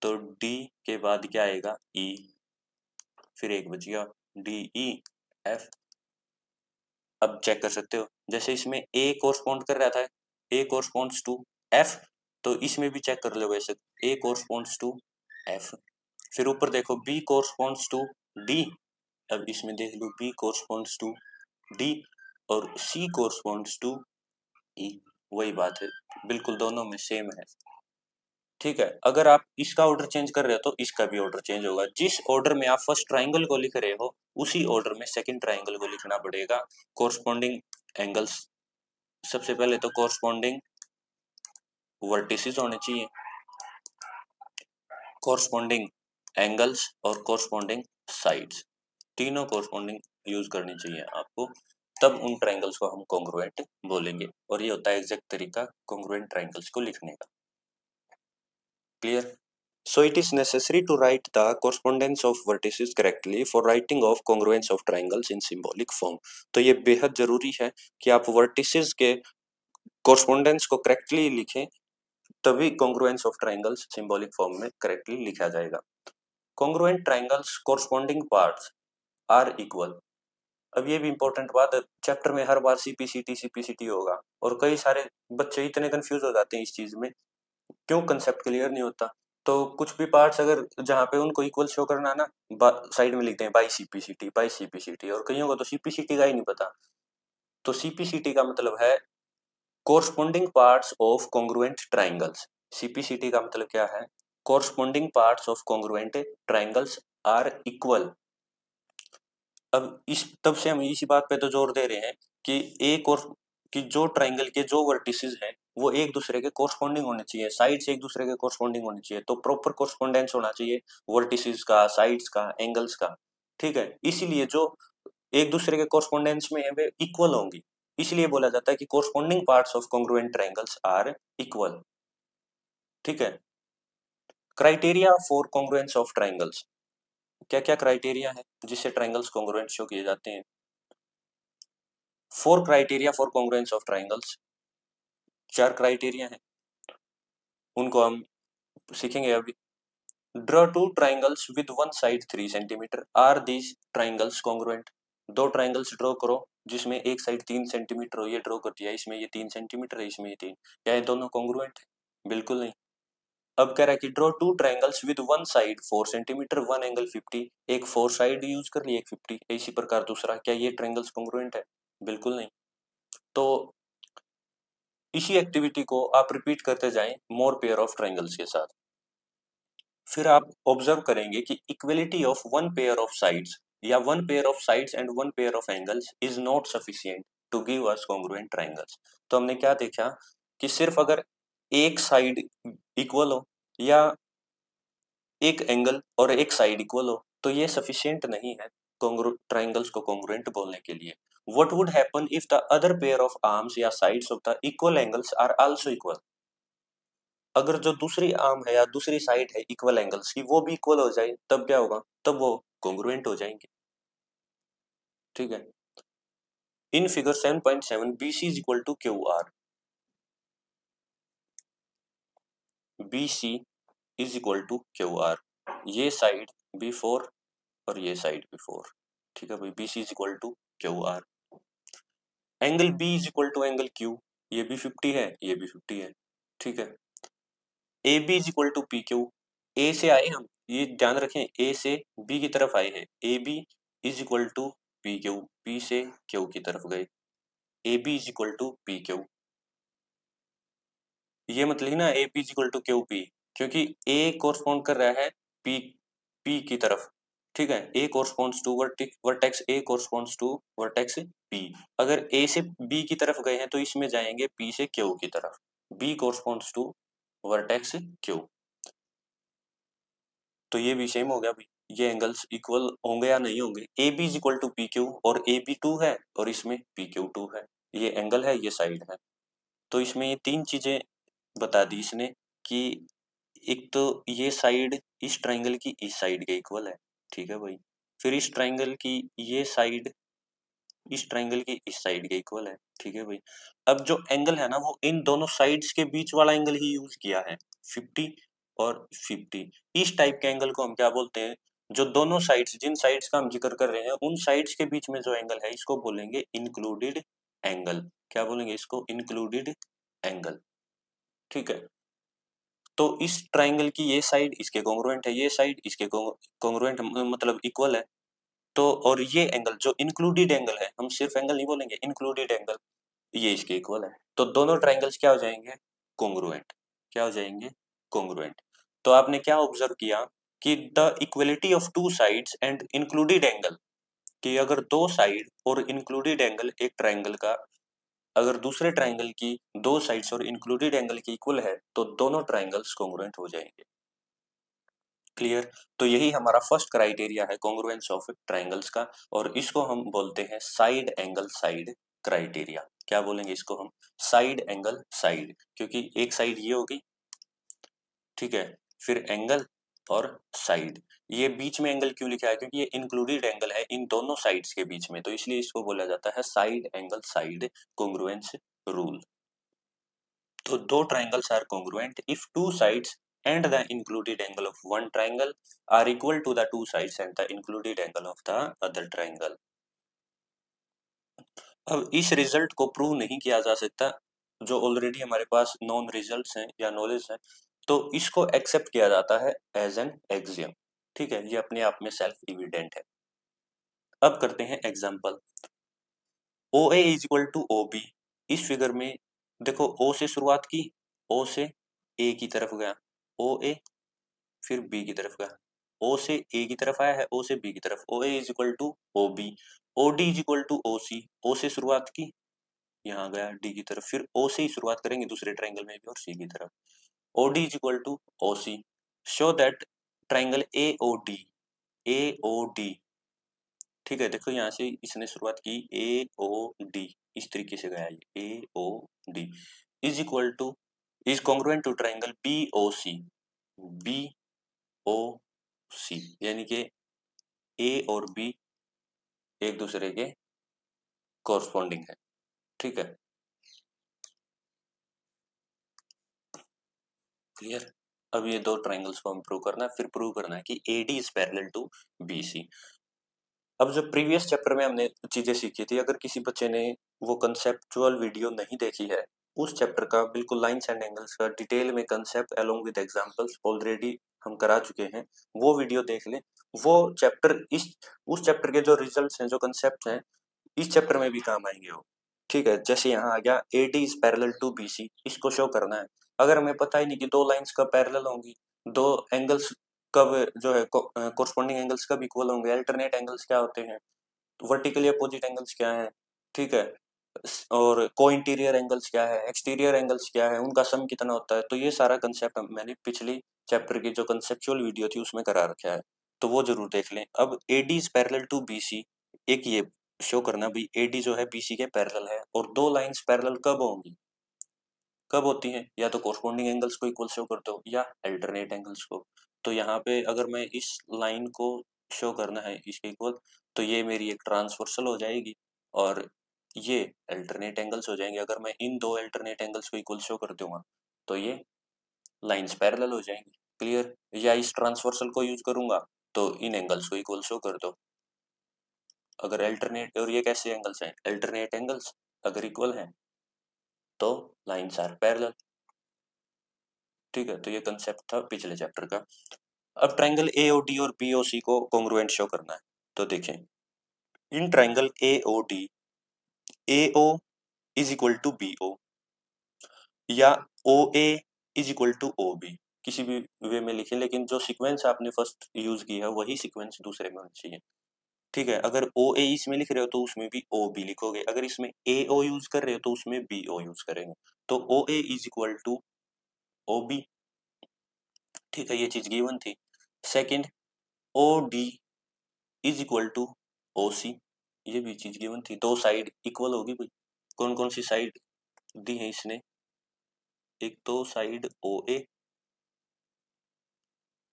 तो डी के बाद क्या आएगा ई, फिर एक बच गया डी ई एफ। अब चेक कर सकते हो, जैसे इसमें ए कोरस्पॉन्ड कर रहा था, ए कोरस्पॉन्ड्स टू एफ, तो इसमें भी चेक कर लो वैसे, ए कोरस्पॉन्ड्स टू एफ। फिर ऊपर देखो बी कोरस्पॉन्ड्स टू डी, अब इसमें देख लो बी कोरस्पॉन्ड्स टू डी और सी कोरस्पॉन्ड्स टू ई, वही बात है, बिल्कुल दोनों में सेम है। ठीक है, अगर आप इसका ऑर्डर चेंज कर रहे हो तो इसका भी ऑर्डर चेंज होगा। जिस ऑर्डर में आप फर्स्ट ट्राइंगल को लिख रहे हो उसी ऑर्डर में सेकंड ट्राइंगल को लिखना पड़ेगा। कोरस्पॉन्डिंग एंगल्स, सबसे पहले तो कोरस्पॉन्डिंग वर्टिसेस होने चाहिए, कोरस्पॉन्डिंग एंगल्स और कोरस्पॉन्डिंग साइड्स, तीनों कोरस्पॉन्डिंग यूज करनी चाहिए आपको, तब उन ट्राइंगल्स को हम कॉन्ग्रुएंट बोलेंगे, और ये होता है एग्जैक्ट तरीका कॉन्ग्रुएंट ट्राइंगल्स को लिखने का। Clear? So it is necessary to write the correspondence of vertices correctly for writing of congruence of triangles in symbolic form। तो ये बेहद जरूरी है कि आप vertices के correspondence को correctly लिखें, तभी congruence of triangles symbolic form में correctly लिखा जाएगा। Congruent triangles corresponding parts are equal। अब ये भी इंपॉर्टेंट बात है, चैप्टर में हर बार सीपीसीटी होगा, और कई सारे बच्चे इतने कंफ्यूज हो जाते हैं इस चीज में, क्यों कंसेप्ट क्लियर नहीं होता। तो कुछ भी पार्ट्स अगर जहाँ पे उनको इक्वल शो करना है ना, साइड में लिखते हैं बाई सीपीसीटी, और कईयों को तो सीपीसीटी का ही नहीं पता। तो सीपीसीटी का मतलब है corresponding parts of congruent triangles. CPCT का मतलब क्या है, corresponding parts of congruent triangles are equal. अब इस तब से हम इसी बात पे तो जोर दे रहे हैं कि एक और कि जो ट्राइंगल के जो वर्टिसेस हैं वो एक दूसरे के कोरस्पॉन्डिंग होने चाहिए, साइड से एक दूसरे के कोरस्पॉन्डिंग होने चाहिए, तो प्रॉपर कोरस्पॉन्डेंस होना चाहिए वर्टिसेस का, साइड्स का, एंगल्स का। ठीक है, इसीलिए जो एक दूसरे के कोरस्पॉन्डेंस में है वे इक्वल होंगी, इसलिए बोला जाता है कि corresponding parts of congruent triangles are equal. ठीक है, criteria for congruence of triangles, क्या क्या क्राइटेरिया है जिससे ट्राइंगल्स कॉन्ग्रुएंट शो किए जाते हैं। 4 criteria for congruence of triangles, 4 criteria हैं, उनको हम सीखेंगे अभी। Draw 2 triangles with one side 3 centimetre, are these triangles congruent. 2 triangles draw करो जिसमें एक साइड 3 सेंटीमीटर हो, ये ड्रॉ कर दिया, इसमें ये 3 सेंटीमीटर है, इसमें ये 3, क्या ये दोनों कॉन्ग्रुएंट है, बिल्कुल नहीं। अब कह रहा है कि draw 2 triangles with one side 4 centimetre, one angle 50, एक 4 साइड यूज कर ली, एक 50, इसी प्रकार दूसरा, क्या ये ट्राइंगल्स कॉन्ग्रुएंट है, बिल्कुल नहीं। तो इसी एक्टिविटी को आप रिपीट करते जाएं मोर पेयर ऑफ ट्राइंगल्स के साथ, फिर आप ऑब्जर्व करेंगे कि equality of one pair of sides या one pair of sides and one pair of angles is not sufficient to give us congruent triangles. तो हमने क्या देखा कि सिर्फ अगर एक साइड इक्वल हो या एक एंगल और एक साइड इक्वल हो तो ये सफिशिएंट नहीं है ट्राइंगल्स को कॉन्ग्रुएंट बोलने के लिए। What would happen if the other pair of arms या sides of the equal angles are also equal? अगर जो दूसरी आर्म है या दूसरी साइड है इक्वल एंगल्स की वो भी इक्वल हो जाए तब क्या होगा? तब वो कॉन्ग्रुएंट हो जाएंगे। ठीक है। In figure 7.7 BC is equal to QR। BC is equal to QR। ये साइड B4 और ये साइड B4। ठीक है भाई, BC is equal to QR। Angle B is equal to angle Q। ये भी 50 है, ये भी 50 है। ठीक है। AB is equal to PQ। A से आए हम, ये ध्यान रखें, A से B की तरफ आए हैं। AB is equal to PQ। P से Q की तरफ गए। AB is equal to PQ। ये मत लिखना AP is equal to QP, क्योंकि A कोरस्पॉन्ड कर रहा है P की तरफ। ठीक है। A corresponds to vertex A corresponds to vertex P। अगर A से B की तरफ गए हैं तो इसमें जाएंगे P से Q की तरफ। B corresponds to vertex Q। तो ये भी सेम हो गया भाई, ये एंगल्स इक्वल होंगे या नहीं होंगे? AB is equal to PQ और AB 2 है और इसमें PQ 2 है। ये एंगल है, ये साइड है। तो इसमें ये तीन चीजें बता दी इसने कि एक तो ये साइड इस ट्राइंगल की इस साइड के इक्वल है। ठीक है भाई। फिर इस ट्राइंगल की ये साइड इस ट्राइंगल की इस साइड के इक्वल है। ठीक है भाई। अब जो एंगल है ना वो इन दोनों साइड्स के बीच वाला एंगल ही यूज किया है, 50 और 50। इस टाइप के एंगल को हम क्या बोलते हैं? जो दोनों साइड्स, जिन साइड्स का हम जिक्र कर रहे हैं उन साइड्स के बीच में जो एंगल है इसको बोलेंगे इंक्लूडेड एंगल। क्या बोलेंगे इसको? Included angle. ठीक है। तो इस ट्राइंगल की ये साइड इसके कॉन्ग्रुएंट है, ये साइड इसके कॉन्ग्रुएंट मतलब इक्वल है। तो और ये एंगल जो इंक्लूडेड एंगल है, हम सिर्फ एंगल नहीं बोलेंगे, इंक्लूडेड एंगल, ये इसके इक्वल है। तो दोनों ट्राइंगल्स क्या हो जाएंगे? कॉन्ग्रुएंट। क्या हो जाएंगे? कॉन्ग्रुएंट। तो आपने क्या ऑब्जर्व किया कि the equality of two sides and included angle, कि अगर दो साइड और इंक्लूडेड एंगल एक ट्राइंगल का, अगर दूसरे ट्राइंगल की दो साइड्स और इंक्लूडेड एंगल की इक्वल है तो दोनों ट्राइंगल्स कॉन्ग्रुएंट हो जाएंगे। क्लियर? तो यही हमारा फर्स्ट क्राइटेरिया है कॉन्ग्रुएंस ऑफ ट्राइंगल्स का, और इसको हम बोलते हैं साइड एंगल साइड क्राइटेरिया। क्या बोलेंगे इसको हम? साइड एंगल साइड, क्योंकि एक साइड ये होगी, ठीक है, फिर एंगल और साइड। ये बीच में एंगल क्यों लिखा है? क्योंकि ये इंक्लूडेड एंगल है इन दोनों साइड्स के बीच में, तो इसलिए इसको बोला जाता है side angle side congruence rule. तो दो triangles are congruent if two sides and the included angle of one triangle are equal to the two sides and the included angle of the other triangle। अब इस result को prove नहीं किया जा सकता, जो ऑलरेडी हमारे पास नॉन रिजल्ट्स हैं या नॉलेज है, तो इसको एक्सेप्ट किया जाता है एज एन एक्सियम। ठीक है, ये अपने आप में सेल्फ एविडेंट है। अब करते हैं example. OA is equal to OB। इस फिगर में देखो, O से शुरुआत की, O से A की तरफ गया, OA फिर B की तरफ गया, O से A की तरफ आया है, O से B की तरफ, OA is equal to OB। OD is equal to OC। O से शुरुआत की, यहाँ गया D की तरफ, फिर O से ही शुरुआत करेंगे दूसरे ट्राइंगल में भी और C की तरफ। OD is equal to OC। Show that triangle AOD, ठीक है, देखो यहाँ से इसने शुरुआत की AOD, इस तरीके से गया ये AOD is equal to, is congruent to triangle BOC। BOC यानी कि A और B एक दूसरे के कॉरस्पॉन्डिंग है। ठीक है, क्लियर? अब ये दो ट्राइंगल्स को हम प्रूव करना है, फिर प्रूव करना है कि AD is parallel to BC। अब जो प्रीवियस चैप्टर में हमने चीजें सीखी थी, अगर किसी बच्चे ने वो कंसेप्चुअल वीडियो नहीं देखी है, उस चैप्टर का बिल्कुल लाइंस एंड एंगल्स का डिटेल में concept along with examples already हम करा चुके हैं, वो वीडियो देख लें। वो चैप्टर उस चैप्टर के जो रिजल्ट्स हैं, जो कंसेप्ट हैं, इस चैप्टर में भी काम आएंगे वो। ठीक है, जैसे यहाँ आ गया AD is parallel to BC, इसको शो करना है। अगर हमें पता ही नहीं कि दो लाइंस कब पैरेलल होंगी, दो एंगल्स कब जो है कोरस्पॉन्डिंग एंगल्स कब इक्वल होंगे, अल्टरनेट एंगल्स क्या होते हैं, वर्टिकली अपोजिट एंगल्स क्या है, ठीक है, और को इंटीरियर एंगल्स क्या है, एक्सटीरियर एंगल्स क्या है, उनका सम कितना होता है, तो ये सारा कंसेप्ट मैंने पिछली चैप्टर की जो कंसेप्चुअल वीडियो थी उसमें करा रखा है। तो वो जरूर देख लें। अब AD is parallel to BC, एक ये शो करना भाई AD जो है BC के पैरेलल है, और दो लाइंस पैरेलल कब होंगी, कब होती हैं, या तो कोरस्पॉन्डिंग एंगल्स को इक्वल शो करते हो या अल्टरनेट एंगल्स को। तो यहाँ पे अगर मैं इस लाइन को शो करना है इसके इक्वल, तो ये मेरी एक ट्रांसवर्सल हो जाएगी और ये अल्टरनेट एंगल्स हो जाएंगे। अगर मैं इन दो अल्टरनेट एंगल्स को इक्वल शो कर दूंगा तो ये लाइंस पैरेलल हो जाएंगी। क्लियर? या इस ट्रांसवर्सल को यूज करूंगा तो इन एंगल्स को इक्वल शो कर दो। अगर अल्टरनेट, और ये कैसे एंगल्स हैं, अल्टरनेट एंगल्स, अगर इक्वल हैं तो लाइंस आर पैरेलल। ठीक है, तो ये कंसेप्ट था पिछले चैप्टर का। अब ट्रायंगल AOD और BOC को कॉन्ग्रुएंट शो करना है। तो देखें, in triangle AOD AO is equal to BO या OA is equal to OB, किसी भी वे में लिखें, लेकिन जो सीक्वेंस आपने फर्स्ट यूज की है वही सीक्वेंस दूसरे में होनी चाहिए। ठीक है, अगर OA इसमें लिख रहे हो तो उसमें भी OB लिखोगे, अगर इसमें AO यूज कर रहे हो तो उसमें BO यूज करेंगे। तो OA is equal to OB। ठीक है, ये चीज गिवन थी। Second, OD is equal to OC, ये भी चीज गिवन थी। दो साइड इक्वल होगी भाई। कौन कौन सी साइड दी है इसने, एक तो साइड OA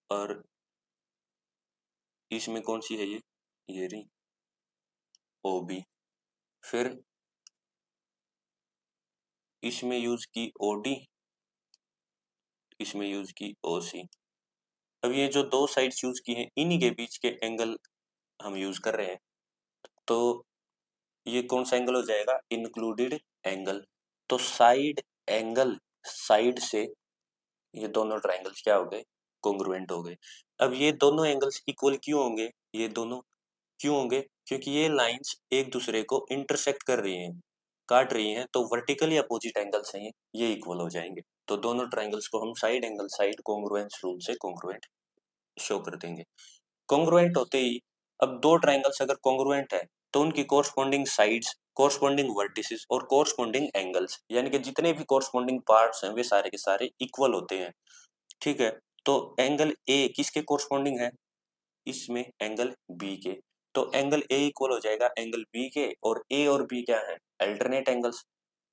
और इसमें कौन सी है ये रही OB। फिर इसमें यूज की OD, इसमें यूज की OC। अब ये जो दो साइड्स यूज की हैं इन्हीं के बीच के एंगल हम यूज कर रहे हैं। तो ये कौन सा एंगल हो जाएगा, इंक्लूडेड एंगल। तो साइड एंगल, साइड से ये दोनों ट्रायंगल्स क्या हो गए, कॉन्ग्रुएंट हो गए। अब ये दोनों एंगल्स इक्वल क्यों होंगे, ये दोनों क्यों होंगे, क्योंकि ये लाइंस एक दूसरे को इंटरसेक्ट कर रही हैं, काट रही हैं, तो वर्टिकली अपोजिट एंगल्स हैं ये इक्वल हो जाएंगे। तो दोनों ट्रायंगल्स को हम side angle side congruence rule से कॉन्ग्रुएंट शो कर देंगे। कॉन्ग्रुएंट होते ही, अब दो ट्रायंगल्स अगर कॉन्ग्रुएंट है तो उनकी कोरस्पॉन्डिंग साइड्स, कोरस्पॉन्डिंग वर्टिसेस और कोरस्पॉन्डिंग एंगल्स, यानी कि जितने भी कोरस्पॉन्डिंग पार्ट्स हैं वे सारे के सारे इक्वल होते हैं। ठीक है, तो एंगल ए किसके कोरस्पॉन्डिंग है, इसमें एंगल बी के। तो एंगल ए इक्वल हो जाएगा एंगल बी के, और ए और बी क्या है, alternate angles.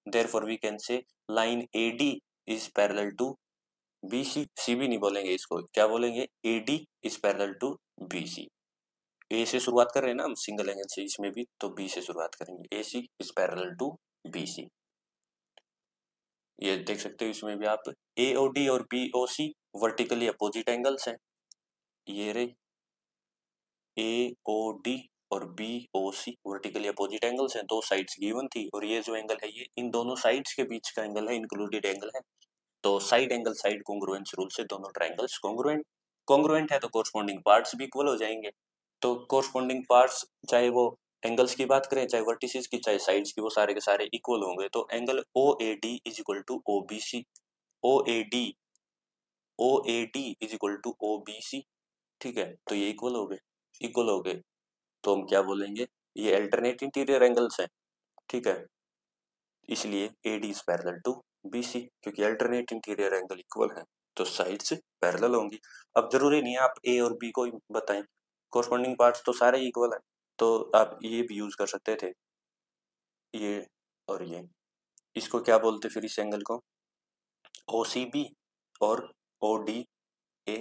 Therefore we can say line AD is parallel to BC। C भी नहीं बोलेंगे इसको, क्या बोलेंगे, AD is parallel to BC। A से शुरुआत कर रहे हैं ना हम सिंगल एंगल से, इसमें भी तो बी से शुरुआत करेंगे। AC is parallel to BC। ये देख सकते हो इसमें भी आप, AOD और BOC वर्टिकली अपोजिट एंगल्स हैं। ये रहे AOD और BOC वर्टिकली अपोजिट एंगल्स हैं, दो साइड्स गिवन थी, और ये जो एंगल है ये इन दोनों साइड्स के बीच का एंगल है, इंक्लूडेड एंगल है। तो side angle side congruence rule से दोनों ट्रायंगल्स कॉन्ग्रुएंट, कॉन्ग्रुएंट है तो कोरस्पॉन्डिंग पार्ट्स भी इक्वल हो जाएंगे। तो कोरस्पॉन्डिंग पार्ट्स, चाहे वो एंगल्स की बात करें, चाहे वर्टिसेस की, चाहे साइड्स की, वो सारे के सारे इक्वल होंगे। तो angle OAD is equal to OBC, OAD OAD is equal to OBC। ठीक है, तो ये इक्वल हो गए, इक्वल हो गए। तो हम क्या बोलेंगे, ये अल्टरनेट इंटीरियर एंगल्स हैं। ठीक है, इसलिए AD is parallel to BC, क्योंकि अल्टरनेट इंटीरियर एंगल इक्वल है तो साइड्स पैरेलल होंगी। अब जरूरी नहीं है आप A और B को ही बताएं, कोरस्पॉन्डिंग पार्ट्स तो सारे इक्वल हैं, तो आप ये भी यूज कर सकते थे, ये और ये। इसको क्या बोलते फिर इस एंगल को, OCB और ODA।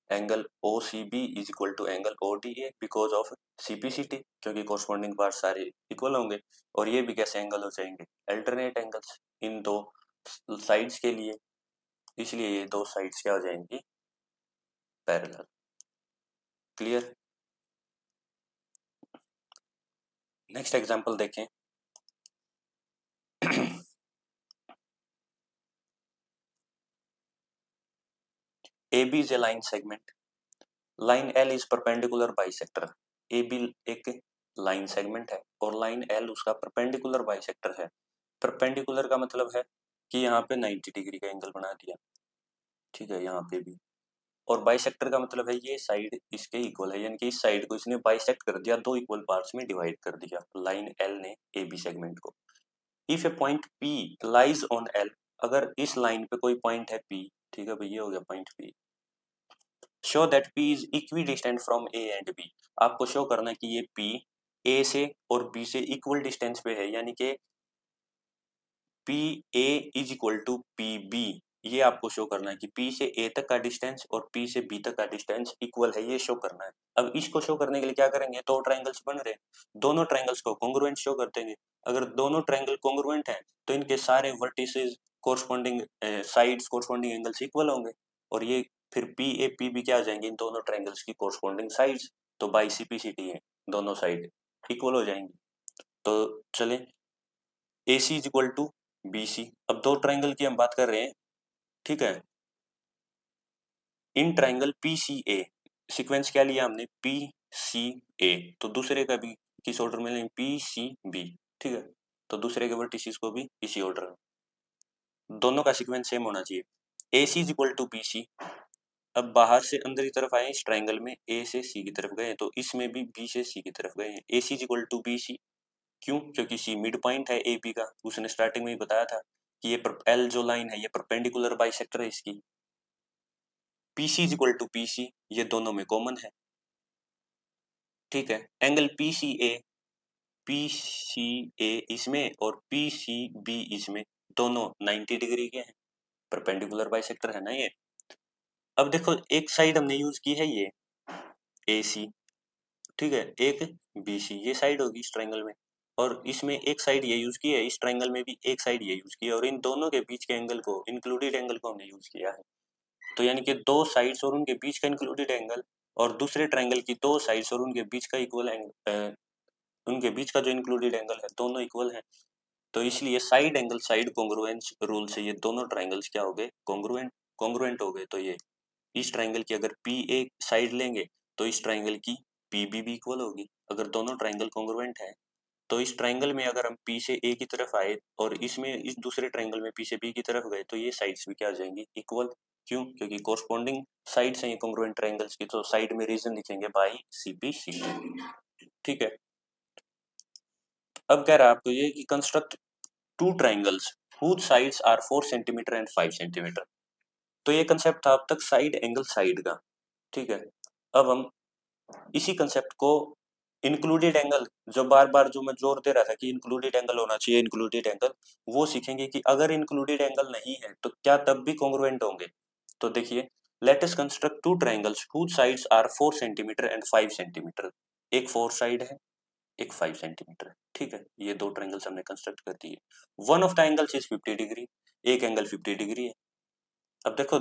Angle OCB is equal to angle ODA because of CPCT, क्योंकि कोरस्पॉन्डिंग पार्ट सारे इक्वल होंगे। और ये भी कैसे एंगल हो जाएंगे, अल्टरनेट एंगल्स इन दो साइड्स के लिए, इसलिए ये दो साइड्स क्या हो जाएंगी, पैरेलल। क्लियर? नेक्स्ट एग्जांपल देखें। AB is a line segment, line L is perpendicular bisector. AB एक लाइन सेगमेंट है और लाइन L उसका परपेंडिकुलर बाइसेक्टर है। परपेंडिकुलर का मतलब है कि यहाँ पे 90 डिग्री का एंगल बना दिया। ठीक है, यहाँ पे भी। और बाइसेक्टर का मतलब है ये साइड इसके इक्वल है, यानी कि इस साइड को इसने बाइसेक्ट कर दिया, दो इक्वल पार्ट्स में डिवाइड कर दिया लाइन L ने AB सेगमेंट को। If A point P lies on L, अगर इस लाइन पे कोई पॉइंट है P, ठीक है भाई, ये हो गया point P, show that P is equidistant from A and B. आपको शो करना है कि ये पी ए से और बी से इक्वल डिस्टेंस पे है, यानी कि P A is equal to P B. ये आपको शो करना है कि पी से ए तक का डिस्टेंस और पी से बी तक का डिस्टेंस इक्वल है, ये शो करना है। अब इसको शो करने के लिए क्या करेंगे, दो ट्रायंगल्स बन रहे हैं, दोनों ट्रायंगल्स को कॉन्ग्रुएंट शो कर देंगे। अगर दोनों ट्रायंगल कॉन्ग्रुएंट हैं तो इनके सारे vertices corresponding sides corresponding angles equal होंगे, और ये फिर पी ए पी बी क्या आ जाएंगे, इन दोनों ट्रायंगल्स की कोरस्पॉन्डिंग साइड्स। तो बाई सीपीसीटी है, दोनों साइड इक्वल हो जाएंगी। तो चलें, A C is equal to B C. अब दो ट्राइंगल की हम बात कर रहे हैं, ठीक है। In triangle P C A sequence क्या लिया हमने, पी सी ए, तो दूसरे का भी किस ऑर्डर में लेंगे, पी सी बी, ठीक है। तो दूसरे के वर्टिसेस को भी इसी ऑर्डर में, दोनों का सीक्वेंस सेम होना चाहिए। A C is equal to B C. अब बाहर से अंदर की तरफ आए, इस ट्राइंगल में ए से सी की तरफ गए, तो इसमें भी बी से सी की तरफ गए। A C is equal to B C, क्यों, क्योंकि सी मिड पॉइंट है ए बी का, उसने स्टार्टिंग में ही बताया था कि ये एल जो लाइन है ये परपेंडिकुलर बाइसेक्टर है इसकी। P C is equal to P C, ये दोनों में कॉमन है, ठीक है। एंगल पी सी ए इसमें और पी सी बी इसमें, दोनों 90 डिग्री के हैं, परपेंडिकुलर बाइसेक्टर है ना ये। अब देखो, एक साइड हमने यूज की है ये ए सी, ठीक है, एक बी सी, ये साइड होगी इस ट्रायंगल में, और इसमें एक साइड ये यूज की है, इस ट्रायंगल में भी एक साइड ये यूज की है, और इन दोनों के बीच के एंगल को, इंक्लूडेड एंगल को हमने यूज किया है। तो यानी कि दो साइड्स और उनके बीच का इंक्लूडेड एंगल, और दूसरे ट्रायंगल की दो साइड्स और उनके बीच का इक्वल एंगल, उनके बीच का जो इंक्लूडेड एंगल है, दोनों इक्वल है। तो इसलिए side angle side congruence rule से ये दोनों ट्रायंगल्स क्या हो गए, कॉन्ग्रुएंट कॉन्ग्रुएंट हो गए। तो ये इस ट्रायंगल की अगर पी ए साइड लेंगे तो इस ट्रायंगल की पी बी भी इक्वल होगी, अगर दोनों ट्रायंगल कॉन्ग्रुएंट है। तो इस ट्रायंगल में अगर हम पी से ए की तरफ आए और इसमें इस दूसरे ट्रायंगल में पी से बी की तरफ गए, तो ये साइड्स भी क्या आ जाएंगी, इक्वल। क्यों, क्योंकि कोरस्पॉन्डिंग साइड्स हैं ये कॉन्ग्रुएंट ट्रायंगल्स की, तो साइड में रीजन लिखेंगे बाई सी पी सी, ठीक है। अब कह रहा है आपको ये कि construct two triangles whose sides are 4 centimetre and 5 centimetre. तो ये कंसेप्ट था अब तक साइड एंगल साइड का, ठीक है। अब हम इसी कंसेप्ट को इंक्लूडेड एंगल, जो बार बार जो मैं जोर दे रहा था कि इंक्लूडेड एंगल होना चाहिए, इंक्लूडेड एंगल, वो सीखेंगे कि अगर इंक्लूडेड एंगल नहीं है तो क्या तब भी कॉन्ग्रुएंट होंगे। तो देखिए, let us construct two triangles whose sides are 4 centimetre and 5 centimetre. एक 4 साइड है, एक 5 सेंटीमीटर है, ठीक है। ये दो ट्रायंगल्स हमने कंस्ट्रक्ट कर दिए। One of the angles is 50 degree, एक एंगल 50 डिग्री है। अब देखो,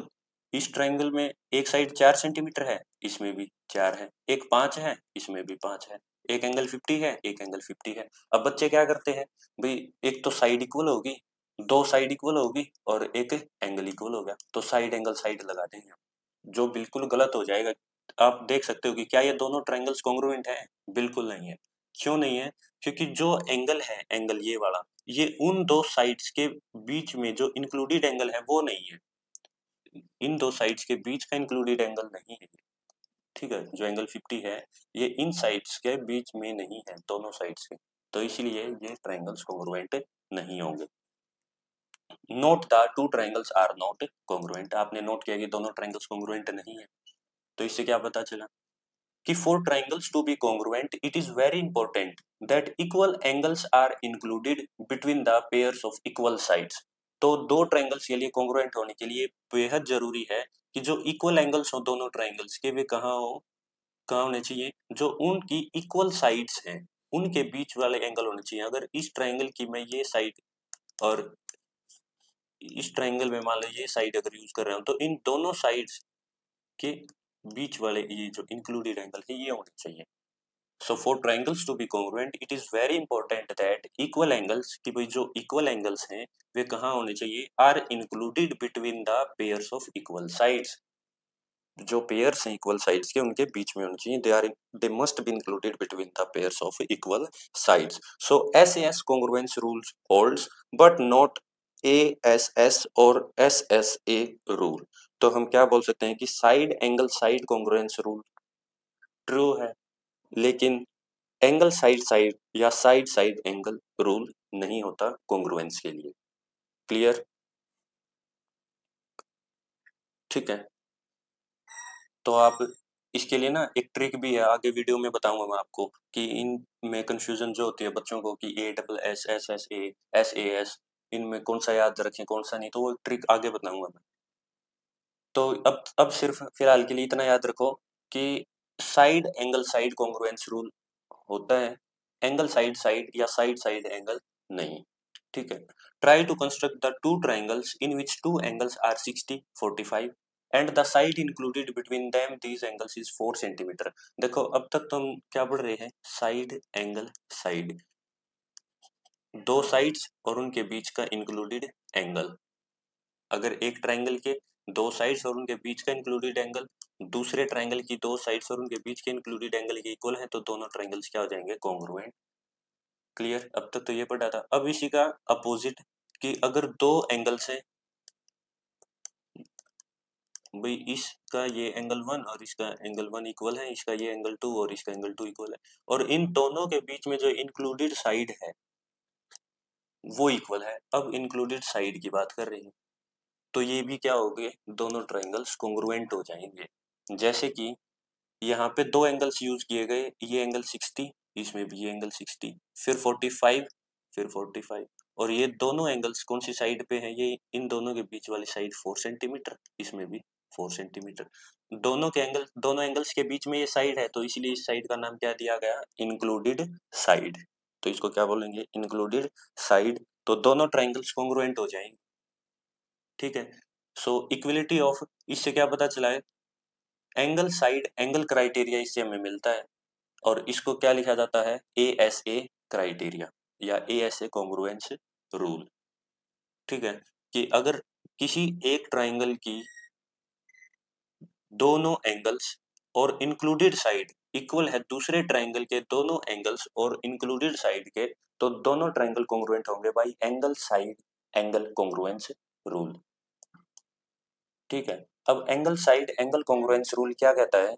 इस ट्रायंगल में एक साइड 4 सेंटीमीटर है, इसमें भी 4 है, एक 5 है, इसमें भी 5 है, एक एंगल 50 है, एक एंगल 50 है। अब बच्चे क्या करते हैं भाई, एक तो साइड इक्वल होगी, दो साइड इक्वल होगी और एक एंगल इक्वल होगा, तो साइड एंगल साइड लगा देंगे, जो बिल्कुल गलत हो जाएगा। आप देख सकते हो कि क्या ये दोनों ट्रायंगल्स कॉन्ग्रुएंट हैं, बिल्कुल नहीं है। क्यों नहीं है, क्योंकि जो एंगल है, एंगल ये वाला, ये उन दो साइड्स के बीच में जो इंक्लूडेड एंगल है वो नहीं है, इन दो साइड्स के बीच का इंक्लूडेड एंगल नहीं है, ठीक है। जो एंगल 50 है ये इन साइड्स के बीच में नहीं है, दोनों साइड्स के, तो इसलिए ये ट्रायंगल्स कॉन्ग्रुएंट नहीं होंगे। Note the two triangles are not congruent. आपने नोट किया कि दोनों ट्रायंगल्स कॉन्ग्रुएंट नहीं है, तो इससे क्या पता चला कि for triangles to be congruent it is very important that equal angles are included between the pairs of equal sides. तो दो ट्रायंगल्स के लिए कॉन्ग्रुएंट होने के लिए बेहद जरूरी है कि जो इक्वल एंगल्स हो दोनों ट्रायंगल्स के, वे कहाँ होने चाहिए, जो उनकी इक्वल साइड्स हैं उनके बीच वाले एंगल होने चाहिए। अगर इस ट्रायंगल की मैं ये साइड और इस ट्रायंगल में मान लो ये साइड अगर यूज कर रहा हूँ, तो इन दोनों साइड्स के बीच वाले ये जो इंक्लूडेड एंगल है ये होने चाहिए। So for triangles to be congruent it is very important that equal angles, कि भाई जो इक्वल एंगल्स हैं वे कहाँ होने चाहिए, are included between the pairs of equal sides. जो पेयर्स हैं इक्वल साइड्स के उनके बीच में होने चाहिए, they must be included between the pairs of equal sides. So SAS congruence rules holds but not ASS और SSA रूल। तो हम क्या बोल सकते हैं कि side angle side congruence rule true है, लेकिन एंगल साइड साइड या साइड साइड एंगल रूल नहीं होता कॉन्ग्रुएंस के लिए। क्लियर, ठीक है। तो आप इसके लिए ना एक ट्रिक भी है, आगे वीडियो में बताऊंगा मैं आपको कि इन में कंफ्यूजन जो होती है बच्चों को कि ASSASAS इनमें कौन सा याद रखें कौन सा नहीं, तो वो ट्रिक आगे बताऊंगा मैं। तो अब सिर्फ फिलहाल के लिए इतना याद रखो कि side angle side congruence rule होता है, एंगल साइड साइड या साइड साइड एंगल नहीं। ठीक है। Try to construct the two triangles in which two angles are 60 45 and the side included between them these angles is 4 centimetre. देखो अब तक तो हम क्या पढ़ रहे हैं, साइड एंगल साइड, दो साइड्स और उनके बीच का इंक्लूडेड एंगल। अगर एक ट्राइंगल के दो साइड्स और उनके बीच का इंक्लूडेड एंगल दूसरे ट्राइंगल की दो साइड्स और उनके बीच के इंक्लूडेड एंगल के इक्वल है तो दोनों ट्राइंगल्स क्या हो जाएंगे, कॉन्ग्रुएंट। क्लियर, अब तक तो ये पढ़ा था। अब इसी का अपोजिट कि अगर दो एंगल से भाई इसका ये एंगल 1 और इसका एंगल 1 इक्वल है, इसका ये एंगल 2 और इसका एंगल 2 इक्वल है, और इन दोनों के बीच में जो इंक्लूडेड साइड है वो इक्वल है। अब इंक्लूडेड साइड की बात कर रहे हैं तो ये भी क्या हो गए, दोनों ट्राइंगल्स कॉन्ग्रुएंट हो जाएंगे। जैसे कि यहाँ पे दो एंगल्स यूज किए गए, ये एंगल 60, इसमें भी ये एंगल 60, फिर 45, फिर 45, और ये दोनों एंगल्स कौन सी साइड पे है, ये इन दोनों के बीच वाली साइड 4 सेंटीमीटर, इसमें भी 4 सेंटीमीटर। दोनों एंगल्स के बीच में ये साइड है तो इसलिए इस साइड का नाम क्या दिया गया, इंक्लूडेड साइड। तो इसको क्या बोलेंगे, इंक्लूडेड साइड। तो दोनों ट्राइंगल्स कॉन्ग्रुएंट हो जाएंगे। ठीक है। सो इक्विलिटी ऑफ, इससे क्या पता चला है, एंगल साइड एंगल क्राइटेरिया इससे हमें मिलता है, और इसको क्या लिखा जाता है, ASA क्राइटेरिया या ASA कॉन्ग्रुएंस रूल। ठीक है, कि अगर किसी एक ट्राइंगल की दोनों एंगल्स और इंक्लूडेड साइड इक्वल है दूसरे ट्राइंगल के दोनों एंगल्स और इंक्लूडेड साइड के, तो दोनों ट्राइंगल कॉन्ग्रुएंट होंगे by angle side angle congruence rule. ठीक है। अब angle side angle congruence rule क्या कहता है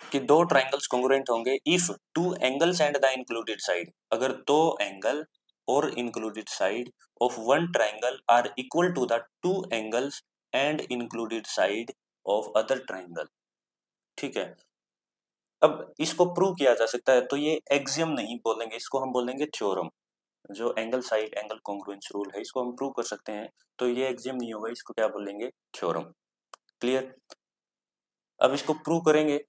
कि दो ट्राइंगल्स कॉन्ग्रुएंट होंगे if two angles and the included side, अगर दो एंगल और included side of one triangle are equal to the two angles and included side of other triangle. ठीक है। अब इसको प्रूव किया जा सकता है, तो ये एक्सियम नहीं बोलेंगे, इसको हम बोलेंगे थ्योरम। जो angle side angle congruence rule है इसको हम प्रूव कर सकते हैं, तो ये एक्सियम नहीं होगा, इसको क्या बोलेंगे, थ्योरम। क्लियर। अब इसको प्रूव करेंगे।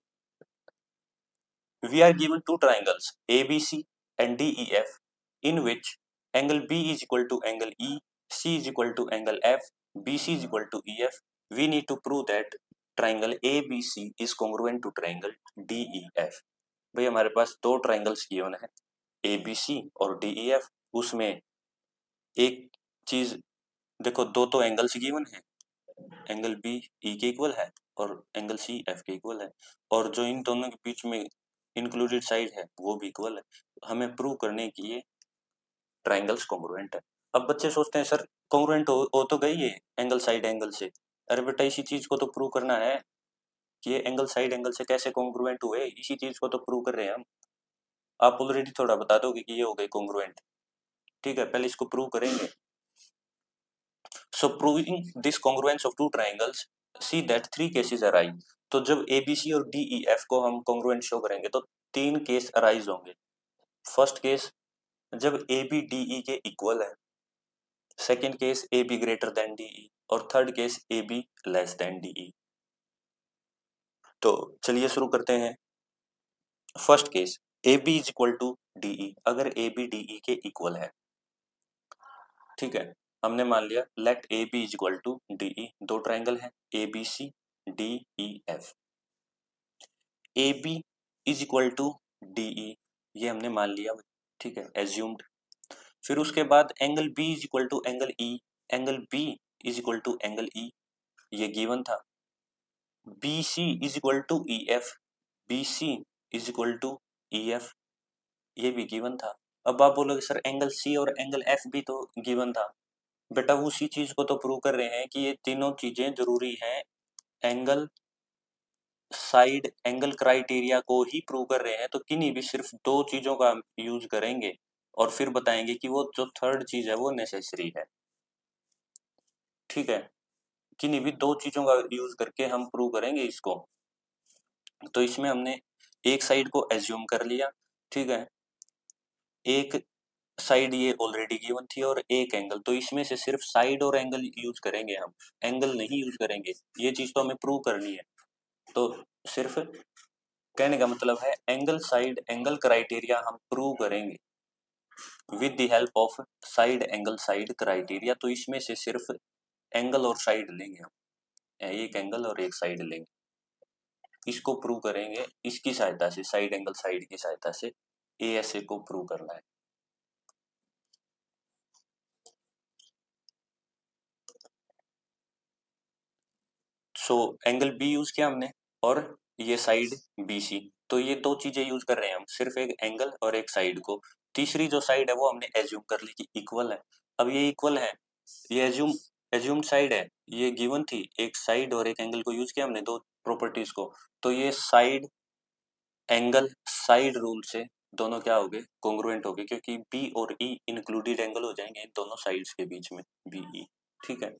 We are given two triangles ABC and DEF in which angle B is equal to angle E, C is equal to angle F, BC is equal to EF. We need to prove that triangle ABC is congruent to triangle DEF. भाई हमारे पास दो triangles given है ABC और DEF, उसमें एक चीज देखो, दो तो एंगल्स गिवन है, एंगल बी ई के इक्वल है और एंगल सी एफ के इक्वल है, और जो इन दोनों के बीच में इंक्लूडेड साइड है वो भी इक्वल है। हमें प्रूव करने की ये ट्राइंगल्स कॉन्ग्रुएंट है। अब बच्चे सोचते हैं सर कॉन्ग्रुएंट हो तो गई ये एंगल साइड एंगल से, अरे बेटा इसी चीज को तो प्रूव करना है कि ये एंगल साइड एंगल से कैसे कॉन्ग्रुएंट हुए, इसी चीज को तो प्रूव कर रहे हैं हम। आप ऑलरेडी थोड़ा बता दोगे कि ये हो गए कॉन्ग्रुएंट। ठीक है, पहले इसको प्रूव करेंगे। So proving this congruence of two triangles, see that three cases arise. तो जब ABC और DEF को हम congruent शो करेंगे तो तीन केस अराइज होंगे। फर्स्ट केस जब AB DE के इक्वल है, second case AB greater than DE, और third case AB less than DE। तो चलिए शुरू करते हैं। First case AB is equal to DE, अगर AB DE के इक्वल है, ठीक है, हमने मान लिया let A B is equal to D E, दो ट्राइंगल है A B C D E F, A B is equal to D E, ये हमने मान लिया, ठीक है, एज्यूम्ड। फिर उसके बाद angle B is equal to angle E, angle B is equal to angle E, ये गिवन था। B C is equal to E F, B C is equal to E F, ये भी गिवन था। अब आप बोलोगे सर एंगल सी और angle F भी तो गिवन था। बेटा उसी चीज को तो प्रूव कर रहे हैं कि ये तीनों चीजें जरूरी हैं, एंगल साइड एंगल क्राइटेरिया को ही प्रूव कर रहे हैं, तो किन्हीं भी सिर्फ दो चीजों का यूज करेंगे और फिर बताएंगे कि वो जो थर्ड चीज है वो नेसेसरी है। ठीक है, किन्हीं भी दो चीजों का यूज करके हम प्रूव करेंगे इसको। तो इसमें हमने एक साइड को एज्यूम कर लिया, ठीक है, एक साइड ये ऑलरेडी गिवन थी और एक एंगल, तो इसमें से सिर्फ साइड और एंगल यूज करेंगे हम, एंगल नहीं यूज करेंगे, ये चीज तो हमें प्रूव करनी है। तो सिर्फ कहने का मतलब है एंगल साइड एंगल क्राइटेरिया हम प्रूव करेंगे with the help of side angle side criteria. तो इसमें से सिर्फ एंगल और साइड लेंगे हम, एक एंगल और एक साइड लेंगे, इसको प्रूव करेंगे इसकी सहायता से, साइड एंगल साइड की सहायता से ASA को प्रूव करना है। सो एंगल बी यूज किया हमने और ये साइड BC, तो ये दो चीजें यूज कर रहे हैं हम, सिर्फ एक एंगल और एक साइड को। तीसरी जो साइड है वो हमने एज्यूम कर ली कि इक्वल है। अब ये इक्वल है, ये एज्यूम साइड है, ये गिवन थी, एक साइड और एक एंगल को यूज किया हमने, दो प्रॉपर्टीज को, तो ये साइड एंगल साइड रूल से दोनों क्या हो गए, कॉन्ग्रुएंट हो गए, क्योंकि B और E इंक्लूडेड एंगल हो जाएंगे दोनों साइड्स के बीच में, BE, ठीक है।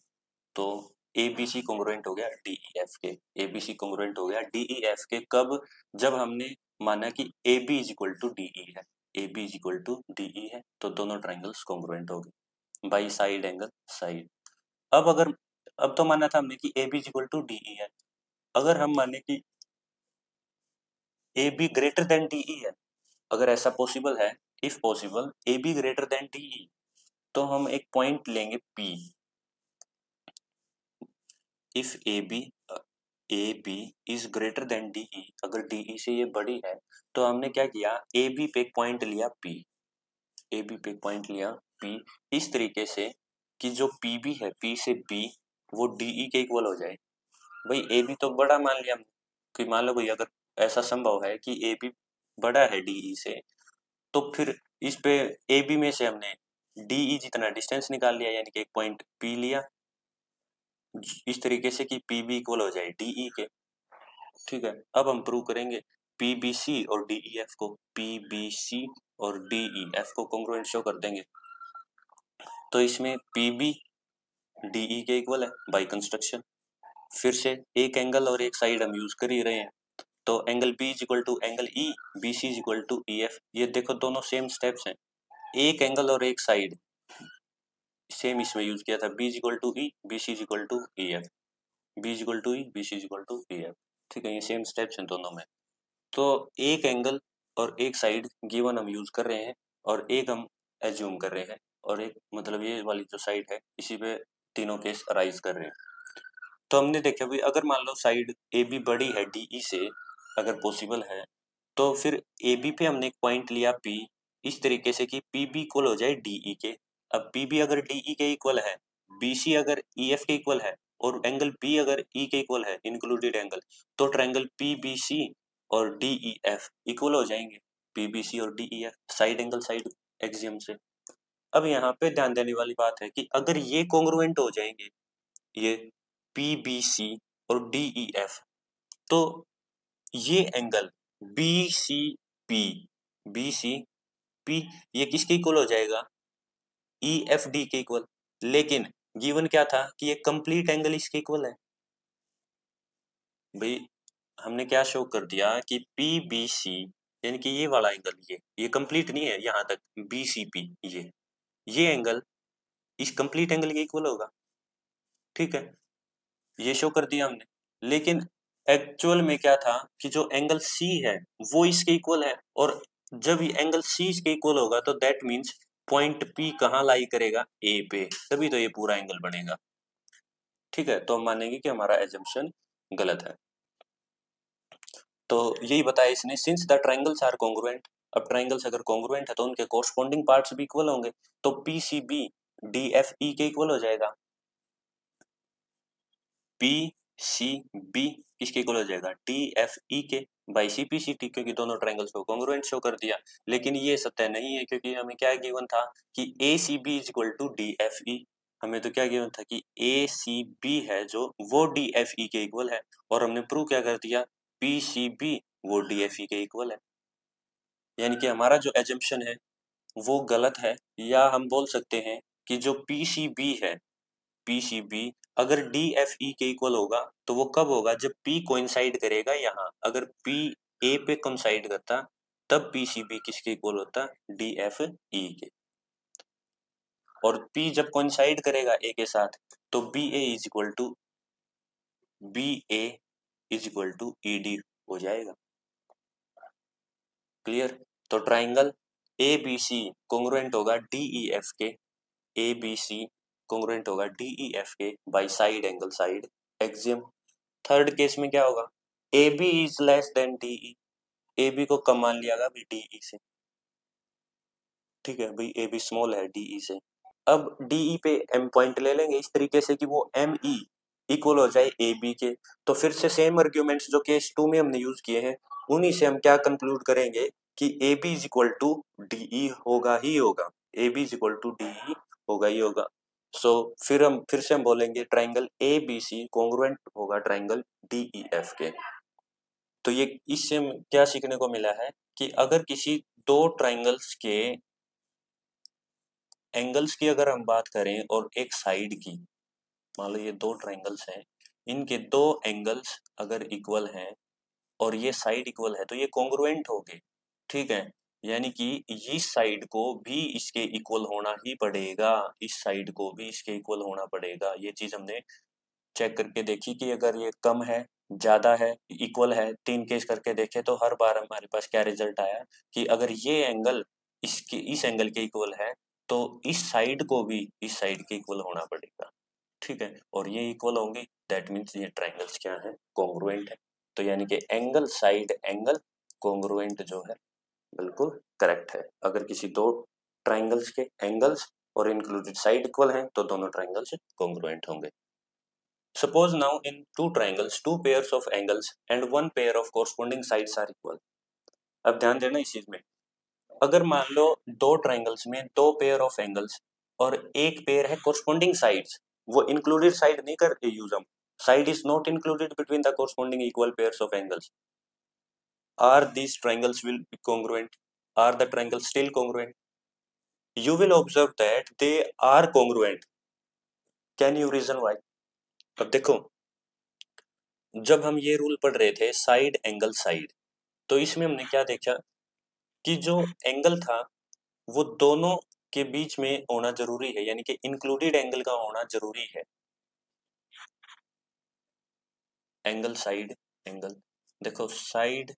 तो ABC कॉन्ग्रुएंट हो गया DEF के, ABC कॉन्ग्रुएंट हो गया DEF के, कब, जब हमने माना कि AB is equal to DE है, AB is equal to DE है, तो दोनों ट्राइंगल्स कॉन्ग्रुएंट हो गए बाई साइड एंगल साइड। अब तो माना था हमने कि AB is equal to DE है, अगर हम माने कि AB ग्रेटर देन DE है, अगर ऐसा पॉसिबल है, if possible AB greater than DE, तो हम एक पॉइंट लेंगे P, if AB is greater than DE, अगर DE से ये बड़ी है, तो हमने क्या किया, AB पे एक पॉइंट लिया P, AB पे एक पॉइंट लिया P, इस तरीके से कि जो PB है, P से B वो DE के इक्वल हो जाए। भाई AB तो बड़ा मान लिया हमने, कि मान लो भाई अगर ऐसा संभव है कि AB बड़ा है DE से, तो फिर इस पे AB में से हमने DE जितना डिस्टेंस निकाल लिया, यानी कि एक पॉइंट P लिया, इस तरीके से कि PB इक्वल हो जाए DE के, ठीक है। अब हम प्रूव करेंगे PBC और DEF को, PBC और DEF को कॉन्ग्रुएंट शो कर देंगे। तो इसमें PB DE के इक्वल है बाय कंस्ट्रक्शन, फिर से एक एंगल और एक साइड हम यूज कर ही रहे हैं, तो angle B is equal to angle E, BC is equal to EF, ये देखो दोनों सेम स्टेप्स हैं, एक एंगल और एक साइड सेम इसमें यूज किया था, B is equal to E, BC is equal to EF, B is equal to E, BC is equal to EF, ठीक है, ये सेम स्टेप्स हैं दोनों में। तो एक एंगल और एक साइड गिवन हम यूज कर रहे हैं, और एक हम एज्यूम कर रहे हैं, और एक मतलब ये वाली जो साइड है इसी पे तीनों केस अराइज कर रहे हैं। तो हमने देखा भी, अगर मान लो साइड AB बड़ी है DE से, अगर पॉसिबल है, तो फिर AB पे हमने एक पॉइंट लिया P, इस तरीके से कि PB इक्वल हो जाए DE के। अब PB अगर DE के इक्वल है, BC अगर EF के इक्वल है, और एंगल B अगर E के इक्वल है, इंक्लूडेड एंगल, तो ट्रायंगल PBC और DEF इक्वल हो जाएंगे, PBC और DEF side angle side axiom से। अब यहाँ पे ध्यान देने वाली बात है कि अगर ये कॉन्ग्रुएंट हो जाएंगे, ये PBC और DEF, तो ये एंगल BCP, BCP ये किसके इक्वल हो जाएगा, EFD के इक्वल। लेकिन गिवन क्या था कि ये कंप्लीट एंगल इसके इक्वल है। भाई हमने क्या शो कर दिया कि PBC यानी कि ये वाला एंगल, ये कंप्लीट नहीं है यहाँ तक, BCP ये एंगल इस कंप्लीट एंगल के इक्वल होगा, ठीक है, ये शो कर दिया हमने। लेकिन एक्चुअल में क्या था कि जो एंगल C है वो इसके इक्वल है, और जब ये एंगल C इसके इक्वल होगा तो दैट मीन्स पॉइंट P कहाँ लाई करेगा, A पे, तभी तो ये पूरा एंगल बनेगा, ठीक है। तो हम मानेंगे कि हमारा एजम्पशन गलत है। तो यही बताया इसने, since the triangles are congruent, अब ट्रायंगल्स अगर कॉन्ग्रुएंट है तो उनके कोरस्पोंडिंग पार्ट्स भी इक्वल होंगे, तो PCB DFE के इक्वल हो जाएगा, PCB किसके इक्वल हो जाएगा, DFE के बाई CPCT, क्योंकि दोनों ट्रायंगल्स को कॉन्ग्रुएंट शो कर दिया। लेकिन ये सत्य नहीं है, क्योंकि हमें क्या गिवन था कि ACB is equal to DFE, हमें तो क्या गिवन था कि ACB है जो वो DFE के इक्वल है, और हमने प्रूव क्या कर दिया, PCB वो DFE के इक्वल है। यानी कि हमारा जो एजम्पशन है वो गलत है, या हम बोल सकते हैं कि जो PCB है, PCB अगर DFE के इक्वल होगा तो वो कब होगा, जब P कोइंसाइड करेगा यहाँ, अगर P A पे कोइंसाइड करता तब PCB किसके इक्वल होता, DFE के। और P जब कोइंसाइड करेगा A के साथ तो BA is equal to ED हो जाएगा। क्लियर। तो ट्राइंगल ABC कोंग्रुएंट होगा DEF के, ABC कोंग्रुएंट होगा DEF के by side angle side axiom. Third case में क्या होगा, AB is less than DE, AB को कम मान लिया भाई DE से, ठीक है भाई, AB स्मॉल है DE से। अब DE पे M पॉइंट ले लेंगे इस तरीके से कि वो ME इक्वल हो जाए AB के। तो फिर से सेम आर्ग्यूमेंट्स जो केस 2 में हमने यूज किए हैं उन्हीं से हम क्या कंक्लूड करेंगे कि AB is equal to DE होगा ही होगा, AB is equal to DE होगा ही होगा। सो फिर से हम बोलेंगे ट्राइंगल ABC कोंग्रुएंट होगा ट्राइंगल DEF के। तो ये इससे क्या सीखने को मिला है कि अगर किसी दो ट्राइंगल्स के एंगल्स की अगर हम बात करें और एक साइड की, मान लो ये दो ट्राइंगल्स हैं, इनके दो एंगल्स अगर इक्वल हैं और ये साइड इक्वल है तो ये कॉन्ग्रुएंट होंगे, ठीक है। यानी कि इस साइड को भी इसके इक्वल होना ही पड़ेगा, इस साइड को भी इसके इक्वल होना पड़ेगा। ये चीज हमने चेक करके देखी कि अगर ये कम है, ज्यादा है, इक्वल है, 3 केस करके देखे तो हर बार हमारे पास क्या रिजल्ट आया कि अगर ये एंगल इस एंगल के इक्वल है तो इस साइड को भी इस साइड के इक्वल होना पड़ेगा, ठीक है। और ये इक्वल होंगे, दैट मीन्स ये ट्राइंगल्स क्या है, कॉन्ग्रुएंट है। तो यानी कि एंगल साइड एंगल कॉन्ग्रुएंट जो है बिल्कुल करेक्ट है। अगर किसी दो ट्राइंगल्स के एंगल्स और इंक्लूडेड साइड इक्वल हैं तो दोनों ट्राइंगल्स कॉन्ग्रुएंट होंगे। Suppose now in two triangles, two pairs of angles and one pair of corresponding sides are equal. अब ध्यान देना इस चीज में, अगर मान लो दो ट्राइंगल्स में दो पेयर ऑफ एंगल्स और एक पेयर है corresponding sides, वो included side नहीं करते यूज हम, side is not included between the corresponding equal pairs of angles. Are these triangles will be congruent? Are the triangles still congruent? You will observe that they are congruent. Can you reason why? अब देखो, जब हम ये rule पढ़ रहे थे side angle side, तो इसमें हमने क्या देखा कि जो एंगल था वो दोनों के बीच में होना जरूरी है, यानी कि इंक्लूडेड एंगल का होना जरूरी है। एंगल साइड एंगल, देखो साइड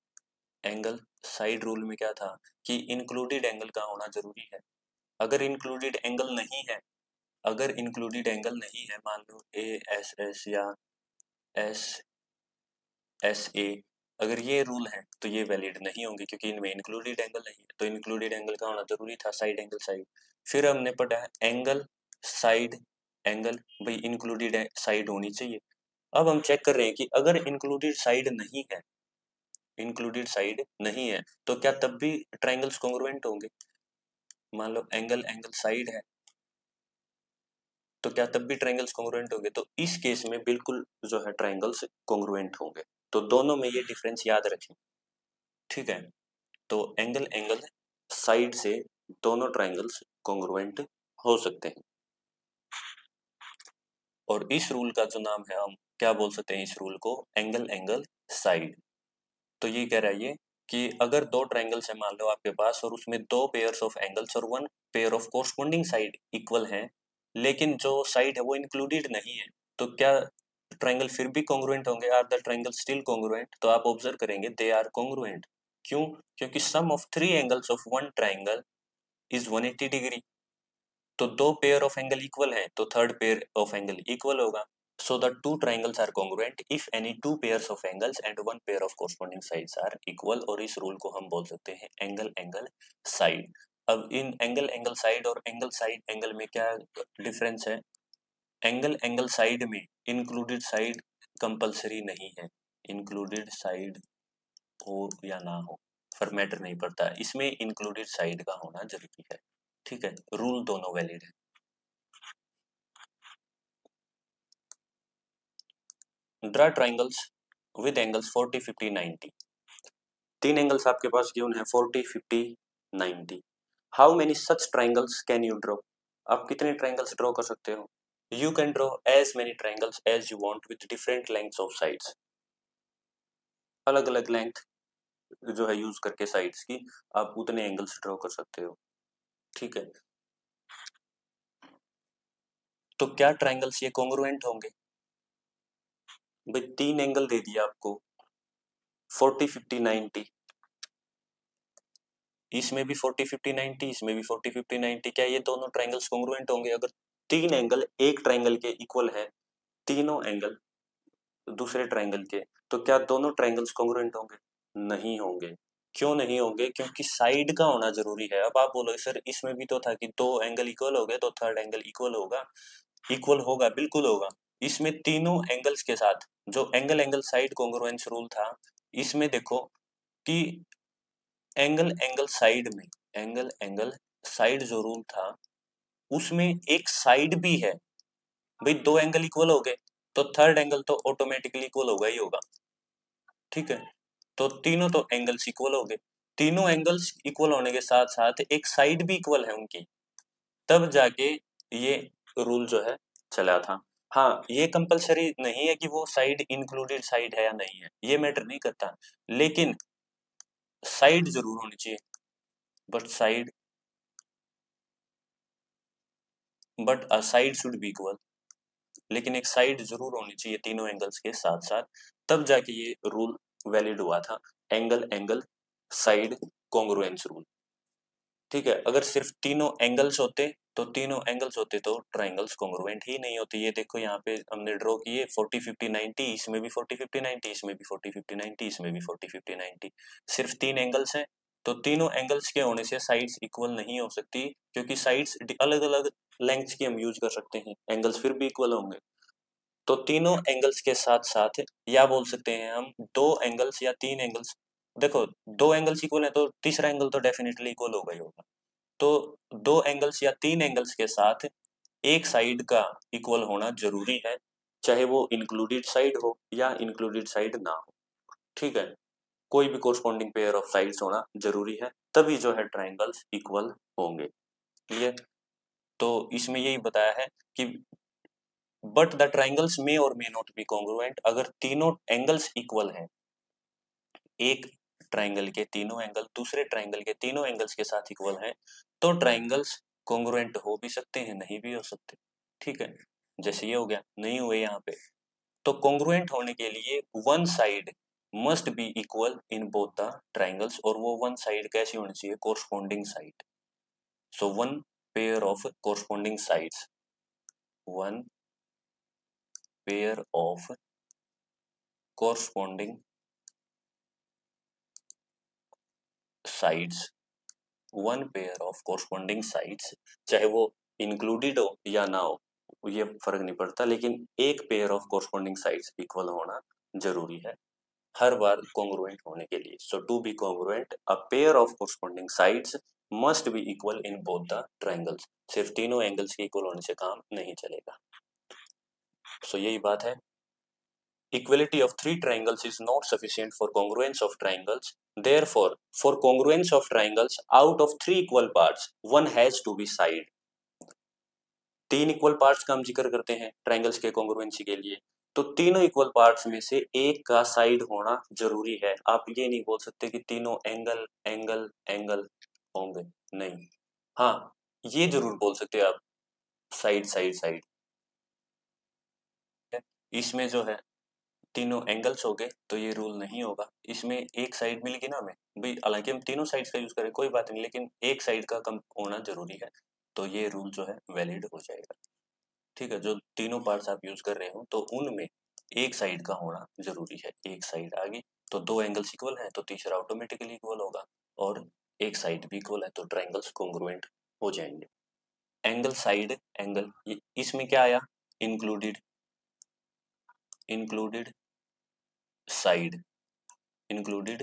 एंगल साइड रूल में क्या था कि इंक्लूडेड एंगल का होना जरूरी है। अगर इंक्लूडेड एंगल नहीं है, अगर इंक्लूडेड एंगल नहीं है, मान लो ASS या SSA, अगर ये रूल है तो ये वैलिड नहीं होंगे क्योंकि इनमें इंक्लूडेड एंगल नहीं है। तो इंक्लूडेड एंगल का होना जरूरी था साइड एंगल साइड। फिर हमने पढ़ा एंगल साइड एंगल, भाई इंक्लूडेड साइड होनी चाहिए। अब हम चेक कर रहे हैं कि अगर इंक्लूडेड साइड नहीं है, इंक्लूडेड साइड नहीं है तो क्या तब भी ट्राइंगल्स कॉन्ग्रुएंट होंगे। मान लो एंगल एंगल साइड है तो क्या तब भी ट्राइंगल्स कॉन्ग्रुएंट होंगे, तो इस केस में बिल्कुल जो है ट्राइंगल्स कॉन्ग्रुएंट होंगे। तो दोनों में ये डिफरेंस याद रखें, ठीक है। तो एंगल एंगल साइड से दोनों ट्राइंगल्स कॉन्ग्रुएंट हो सकते हैं। और इस रूल का जो नाम है, हम क्या बोल सकते हैं इस रूल को, एंगल एंगल साइड। तो ये कह रहा है ये कि अगर दो ट्राइंगल्स है मान लो आपके पास और उसमें दो पेयर्स ऑफ एंगल्स और one pair of corresponding side equal हैं, लेकिन जो साइड है वो इंक्लूडेड नहीं है, तो क्या ट्राइंगल फिर भी कॉन्ग्रुएंट होंगे? Are the triangle still congruent? तो आप ऑब्जर्व करेंगे दे आर कॉन्ग्रुएंट। क्यों? क्योंकि sum of three angles of one triangle is 180 degree. तो दो पेयर ऑफ एंगल इक्वल है तो third pair of angle equal होगा। So the two triangles are congruent if any two pairs of angles and one pair of corresponding sides are equal। और इस rule को हम बोल सकते हैं एंगल एंगल साइड। अब इन एंगल एंगल साइड और एंगल साइड एंगल में क्या डिफरेंस है? एंगल एंगल साइड में इंक्लूडेड साइड कंपलसरी नहीं है, इंक्लूडेड साइड हो या ना हो पर मैटर नहीं पड़ता, इसमें इंक्लूडेड साइड का होना जरूरी है, ठीक है। रूल दोनों वैलिड है। Draw triangles with angles 40 50 90। तीन एंगल्स आपके पास गिवन है 40 50 90। How many such triangles can you draw? आप कितने ट्राइंगल्स ड्रॉ कर सकते हो? You can draw as many triangles as you want with different lengths of sides. अलग अलग लेंथ जो है यूज करके साइड्स की आप उतने एंगल्स ड्रॉ कर सकते हो। ठीक है, तो क्या ट्राइंगल्स ये कॉन्ग्रुएंट होंगे? भाई 3 एंगल दे दिया आपको 40 50 90, इसमें भी 40 50 90, इसमें भी 40 50 90, क्या ये दोनों ट्राइंगल्स कॉन्ग्रुएंट होंगे? अगर 3 एंगल एक ट्राइंगल के इक्वल है, तीनों एंगल दूसरे ट्राइंगल के, तो क्या दोनों ट्राइंगल्स कॉन्ग्रुएंट होंगे? नहीं होंगे। क्यों नहीं होंगे? क्योंकि साइड का होना जरूरी है। अब आप बोलो सर इसमें भी तो था कि 2 एंगल इक्वल हो गए तो थर्ड एंगल इक्वल होगा। इक्वल होगा, बिल्कुल होगा। इसमें तीनों एंगल्स के साथ जो angle angle side congruence rule था, इसमें देखो कि एंगल एंगल साइड में, एंगल एंगल साइड जो रूल था उसमें एक साइड भी है। भाई 2 एंगल इक्वल हो गए तो थर्ड एंगल तो ऑटोमेटिकली इक्वल होगा ही होगा। ठीक है, तो तीनों तो एंगल्स इक्वल हो गए, तीनों एंगल्स इक्वल होने के साथ साथ एक साइड भी इक्वल है उनकी, तब जाके ये रूल जो है चला था। हाँ, ये कंपलसरी नहीं है कि वो साइड इंक्लूडेड साइड है या नहीं है, ये मैटर नहीं करता, लेकिन साइड जरूर होनी चाहिए। But side but a side should be equal, लेकिन एक साइड जरूर होनी चाहिए तीनों एंगल्स के साथ साथ, तब जाके ये रूल वैलिड हुआ था, angle angle side congruence rule. ठीक है, अगर सिर्फ तीनों एंगल्स होते तो ट्राइंगल्स कॉन्ग्रुएंट ही नहीं होते। ये देखो यहाँ पे हमने ड्रॉ किए 40 50 90, इसमें भी 40 50 90, इसमें भी 40 50 90, इसमें भी 40 50 90, सिर्फ 3 एंगल्स हैं, तो तीनों एंगल्स के होने से साइड्स इक्वल नहीं हो सकती, क्योंकि साइड्स अलग अलग लेंथ की हम यूज कर सकते हैं, एंगल्स फिर भी इक्वल होंगे। तो तीनों एंगल्स के साथ साथ या बोल सकते हैं हम 2 एंगल्स या 3 एंगल्स, देखो 2 एंगल्स इक्वल है तो तीसरा एंगल तो डेफिनेटली इक्वल होगा ही होगा। तो 2 एंगल्स या 3 एंगल्स के साथ एक साइड का इक्वल होना जरूरी है, चाहे वो इंक्लूडेड साइड हो या इंक्लूडेड साइड ना हो। ठीक है, कोई भी कोरस्पॉन्डिंग पेयर ऑफ साइड्स होना जरूरी है, तभी जो है ट्राइंगल्स इक्वल होंगे। क्लियर? तो इसमें यही बताया है कि बट द ट्राइंगल्स मे और मे नॉट बी कॉन्ग्रुएंट, अगर तीनों एंगल्स इक्वल हैं, एक ट्राइंगल के तीनों एंगल दूसरे ट्राइंगल के तीनों एंगल्स के साथ इक्वल हैं, तो ट्राइंगल्स कॉन्ग्रुएंट हो भी सकते हैं, नहीं भी हो सकते। ठीक है, जैसे ये हो गया, नहीं हुए यहाँ पे, तो कॉन्ग्रुएंट होने के लिए one side must be equal in both the triangles, और वो वन साइड कैसी होनी चाहिए? Corresponding side. So one pair of corresponding sides, one pair of corresponding sides, one pair of corresponding sides, चाहे वो इंक्लूडेड हो या ना हो ये फर्क नहीं पड़ता, लेकिन एक pair of corresponding sides equal होना जरूरी है हर बार कॉन्ग्रुएंट होने के लिए। So to be congruent a pair of corresponding sides must be equal in both the triangles, सिर्फ तीनों एंगल्स के इक्वल होने से काम नहीं चलेगा। सो यही बात है, equality of three triangles is not sufficient for congruence of triangles. Therefore, for congruence of triangles, out of three equal parts, one has to be side. 3 equal parts का हम जिक्र करते हैं ट्राइंगल्स के कॉन्ग्रुएंसी के लिए, तो तीनों इक्वल पार्ट्स में से एक का साइड होना जरूरी है। आप ये नहीं बोल सकते कि तीनों एंगल एंगल एंगल होंगे, नहीं। हाँ, ये जरूर बोल सकते हैं आप, साइड साइड साइड। इसमें जो है तीनों एंगल्स हो गए तो ये रूल नहीं होगा, इसमें एक साइड मिलेगी ना हमें भाई, हालांकि हम तीनों साइड्स का यूज करें कोई बात नहीं, लेकिन एक साइड का कम होना जरूरी है, तो ये रूल जो है वैलिड हो जाएगा। ठीक है, जो तीनों पार्ट्स आप यूज कर रहे हो तो उनमें एक साइड का होना जरूरी है, एक साइड आ गई तो 2 एंगल्स इक्वल है तो तीसरा ऑटोमेटिकली इक्वल होगा, और एक साइड भी इक्वल है तो ट्राइंगल्स कॉन्ग्रुएंट हो जाएंगे। एंगल साइड एंगल, इसमें क्या आया? Included, included side, included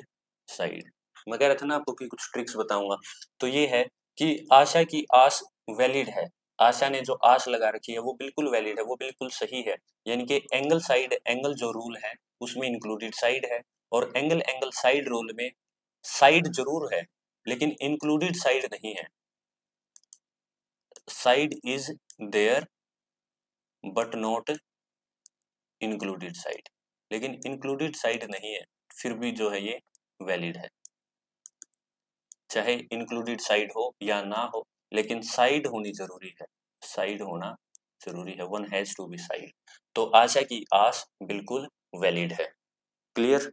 side. मैं कह रहा था ना आपको कि कुछ ट्रिक्स बताऊंगा, तो ये है कि आशा की आस वैलिड है, आशा ने जो आस लगा रखी है वो बिल्कुल वैलिड है, वो बिल्कुल सही है, यानी कि एंगल साइड एंगल जो रूल है उसमें इंक्लूडेड साइड है, और एंगल एंगल साइड रूल में साइड जरूर है लेकिन इंक्लूडेड साइड नहीं है। Side is there but not included side, लेकिन इंक्लूडेड साइड नहीं है, फिर भी जो है ये वैलिड है, चाहे इंक्लूडेड साइड हो या ना हो, लेकिन साइड होनी जरूरी है, साइड होना जरूरी है, one has to be side. तो आशा की आस बिल्कुल वैलिड है। क्लियर?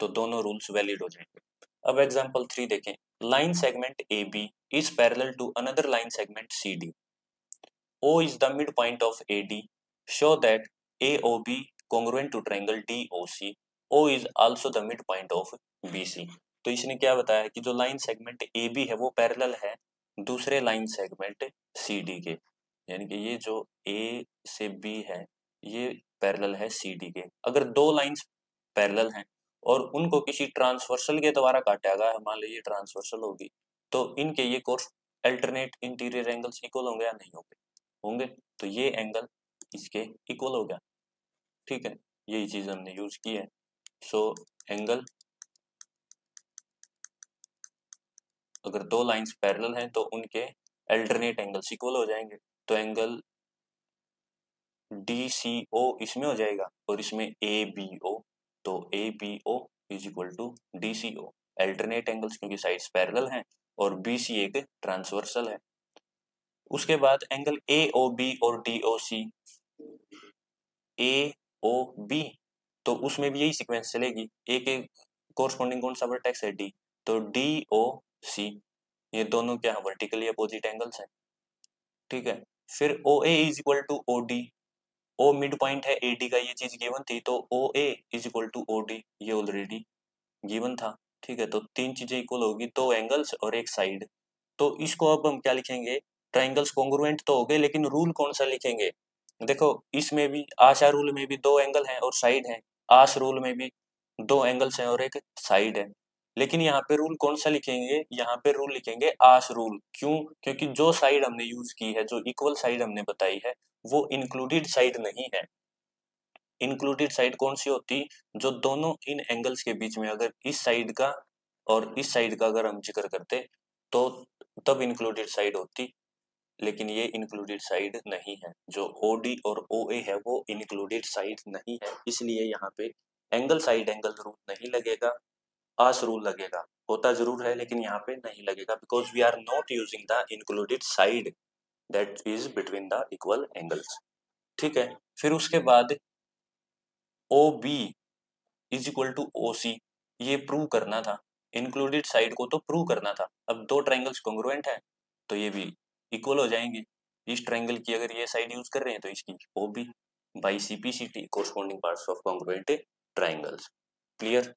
तो दोनों रूल्स वैलिड हो जाएंगे। अब एग्जांपल 3 देखें। Line segment A B is parallel to another line segment C D, O is the midpoint of AD, show that AOB congruent to triangle DOC, O is also the midpoint of BC। तो इसने क्या बताया कि जो line segment AB है वो parallel है दूसरे लाइन सेगमेंट CD के, यानी कि ये जो A से B है ये पैरेलल है CD के। अगर दो लाइंस पैरेलल हैं और उनको किसी ट्रांसवर्सल के द्वारा काटा गया, मान लीजिए ट्रांसवर्सल होगी, तो इनके ये course alternate interior angles equal होंगे या नहीं होंगे? होंगे। तो ये एंगल इसके इक्वल हो गया, ठीक है, यही चीज हमने यूज की है। सो एंगल, अगर दो लाइंस पैरेलल हैं तो उनके अल्टरनेट एंगल्स इक्वल हो जाएंगे। तो एंगल DCO इसमें हो जाएगा और इसमें ABO, तो ABO is equal to DCO, alternate angles क्योंकि साइड्स पैरेलल हैं, और BC एक ट्रांसवर्सल है। उसके बाद एंगल AOB और DOC, AOB, तो उसमें भी यही सीक्वेंस चलेगी, ए के कोरस्पॉन्डिंग कौन सा वर्टेक्स है? D, तो DOC, ये दोनों क्या है? वर्टिकली अपोजिट एंगल्स हैं, ठीक है। फिर OA is equal to OD, O mid point है AD का, ये चीज गिवन थी, तो OA is equal to OD ये ऑलरेडी गिवन था, ठीक है। तो तीन चीजें इक्वल होगी, दो एंगल्स और एक साइड। तो इसको अब हम क्या लिखेंगे? ट्राइंगल्स कॉन्ग्रुएंट तो हो गए, लेकिन रूल कौन सा लिखेंगे? देखो इसमें भी आशा रूल में भी दो एंगल हैं और साइड है, आस रूल में भी दो एंगल्स हैं और एक साइड है, लेकिन यहाँ पे रूल कौन सा लिखेंगे? यहाँ पे रूल लिखेंगे आस रूल। क्यों? क्योंकि जो साइड हमने यूज की है, जो इक्वल साइड हमने बताई है, वो इंक्लूडेड साइड नहीं है। इंक्लूडेड साइड कौन सी होती? जो दोनों इन एंगल्स के बीच में, अगर इस साइड का और इस साइड का अगर हम जिक्र करते तो तब इंक्लूडेड साइड होती, लेकिन ये इंक्लूडेड साइड नहीं है। जो OD और OA है वो इंक्लूडेड साइड नहीं है, इसलिए यहाँ पे एंगल साइड एंगल रूल नहीं लगेगा, आस रूल लगेगा। होता जरूर है लेकिन यहाँ पे नहीं लगेगा, because we are not using the included side that is between the equal angles, ठीक है। फिर उसके बाद OB is equal to OC, ये प्रूव करना था, इंक्लूडेड साइड को तो प्रूव करना था। अब दो ट्राइंगल्स कॉन्ग्रुएंट है तो ये भी इक्वल हो जाएंगे। इस ट्राइंगल की अगर ये साइड यूज कर रहे हैं तो इसकी OB by CPCT, corresponding parts of congruent triangles. Clear?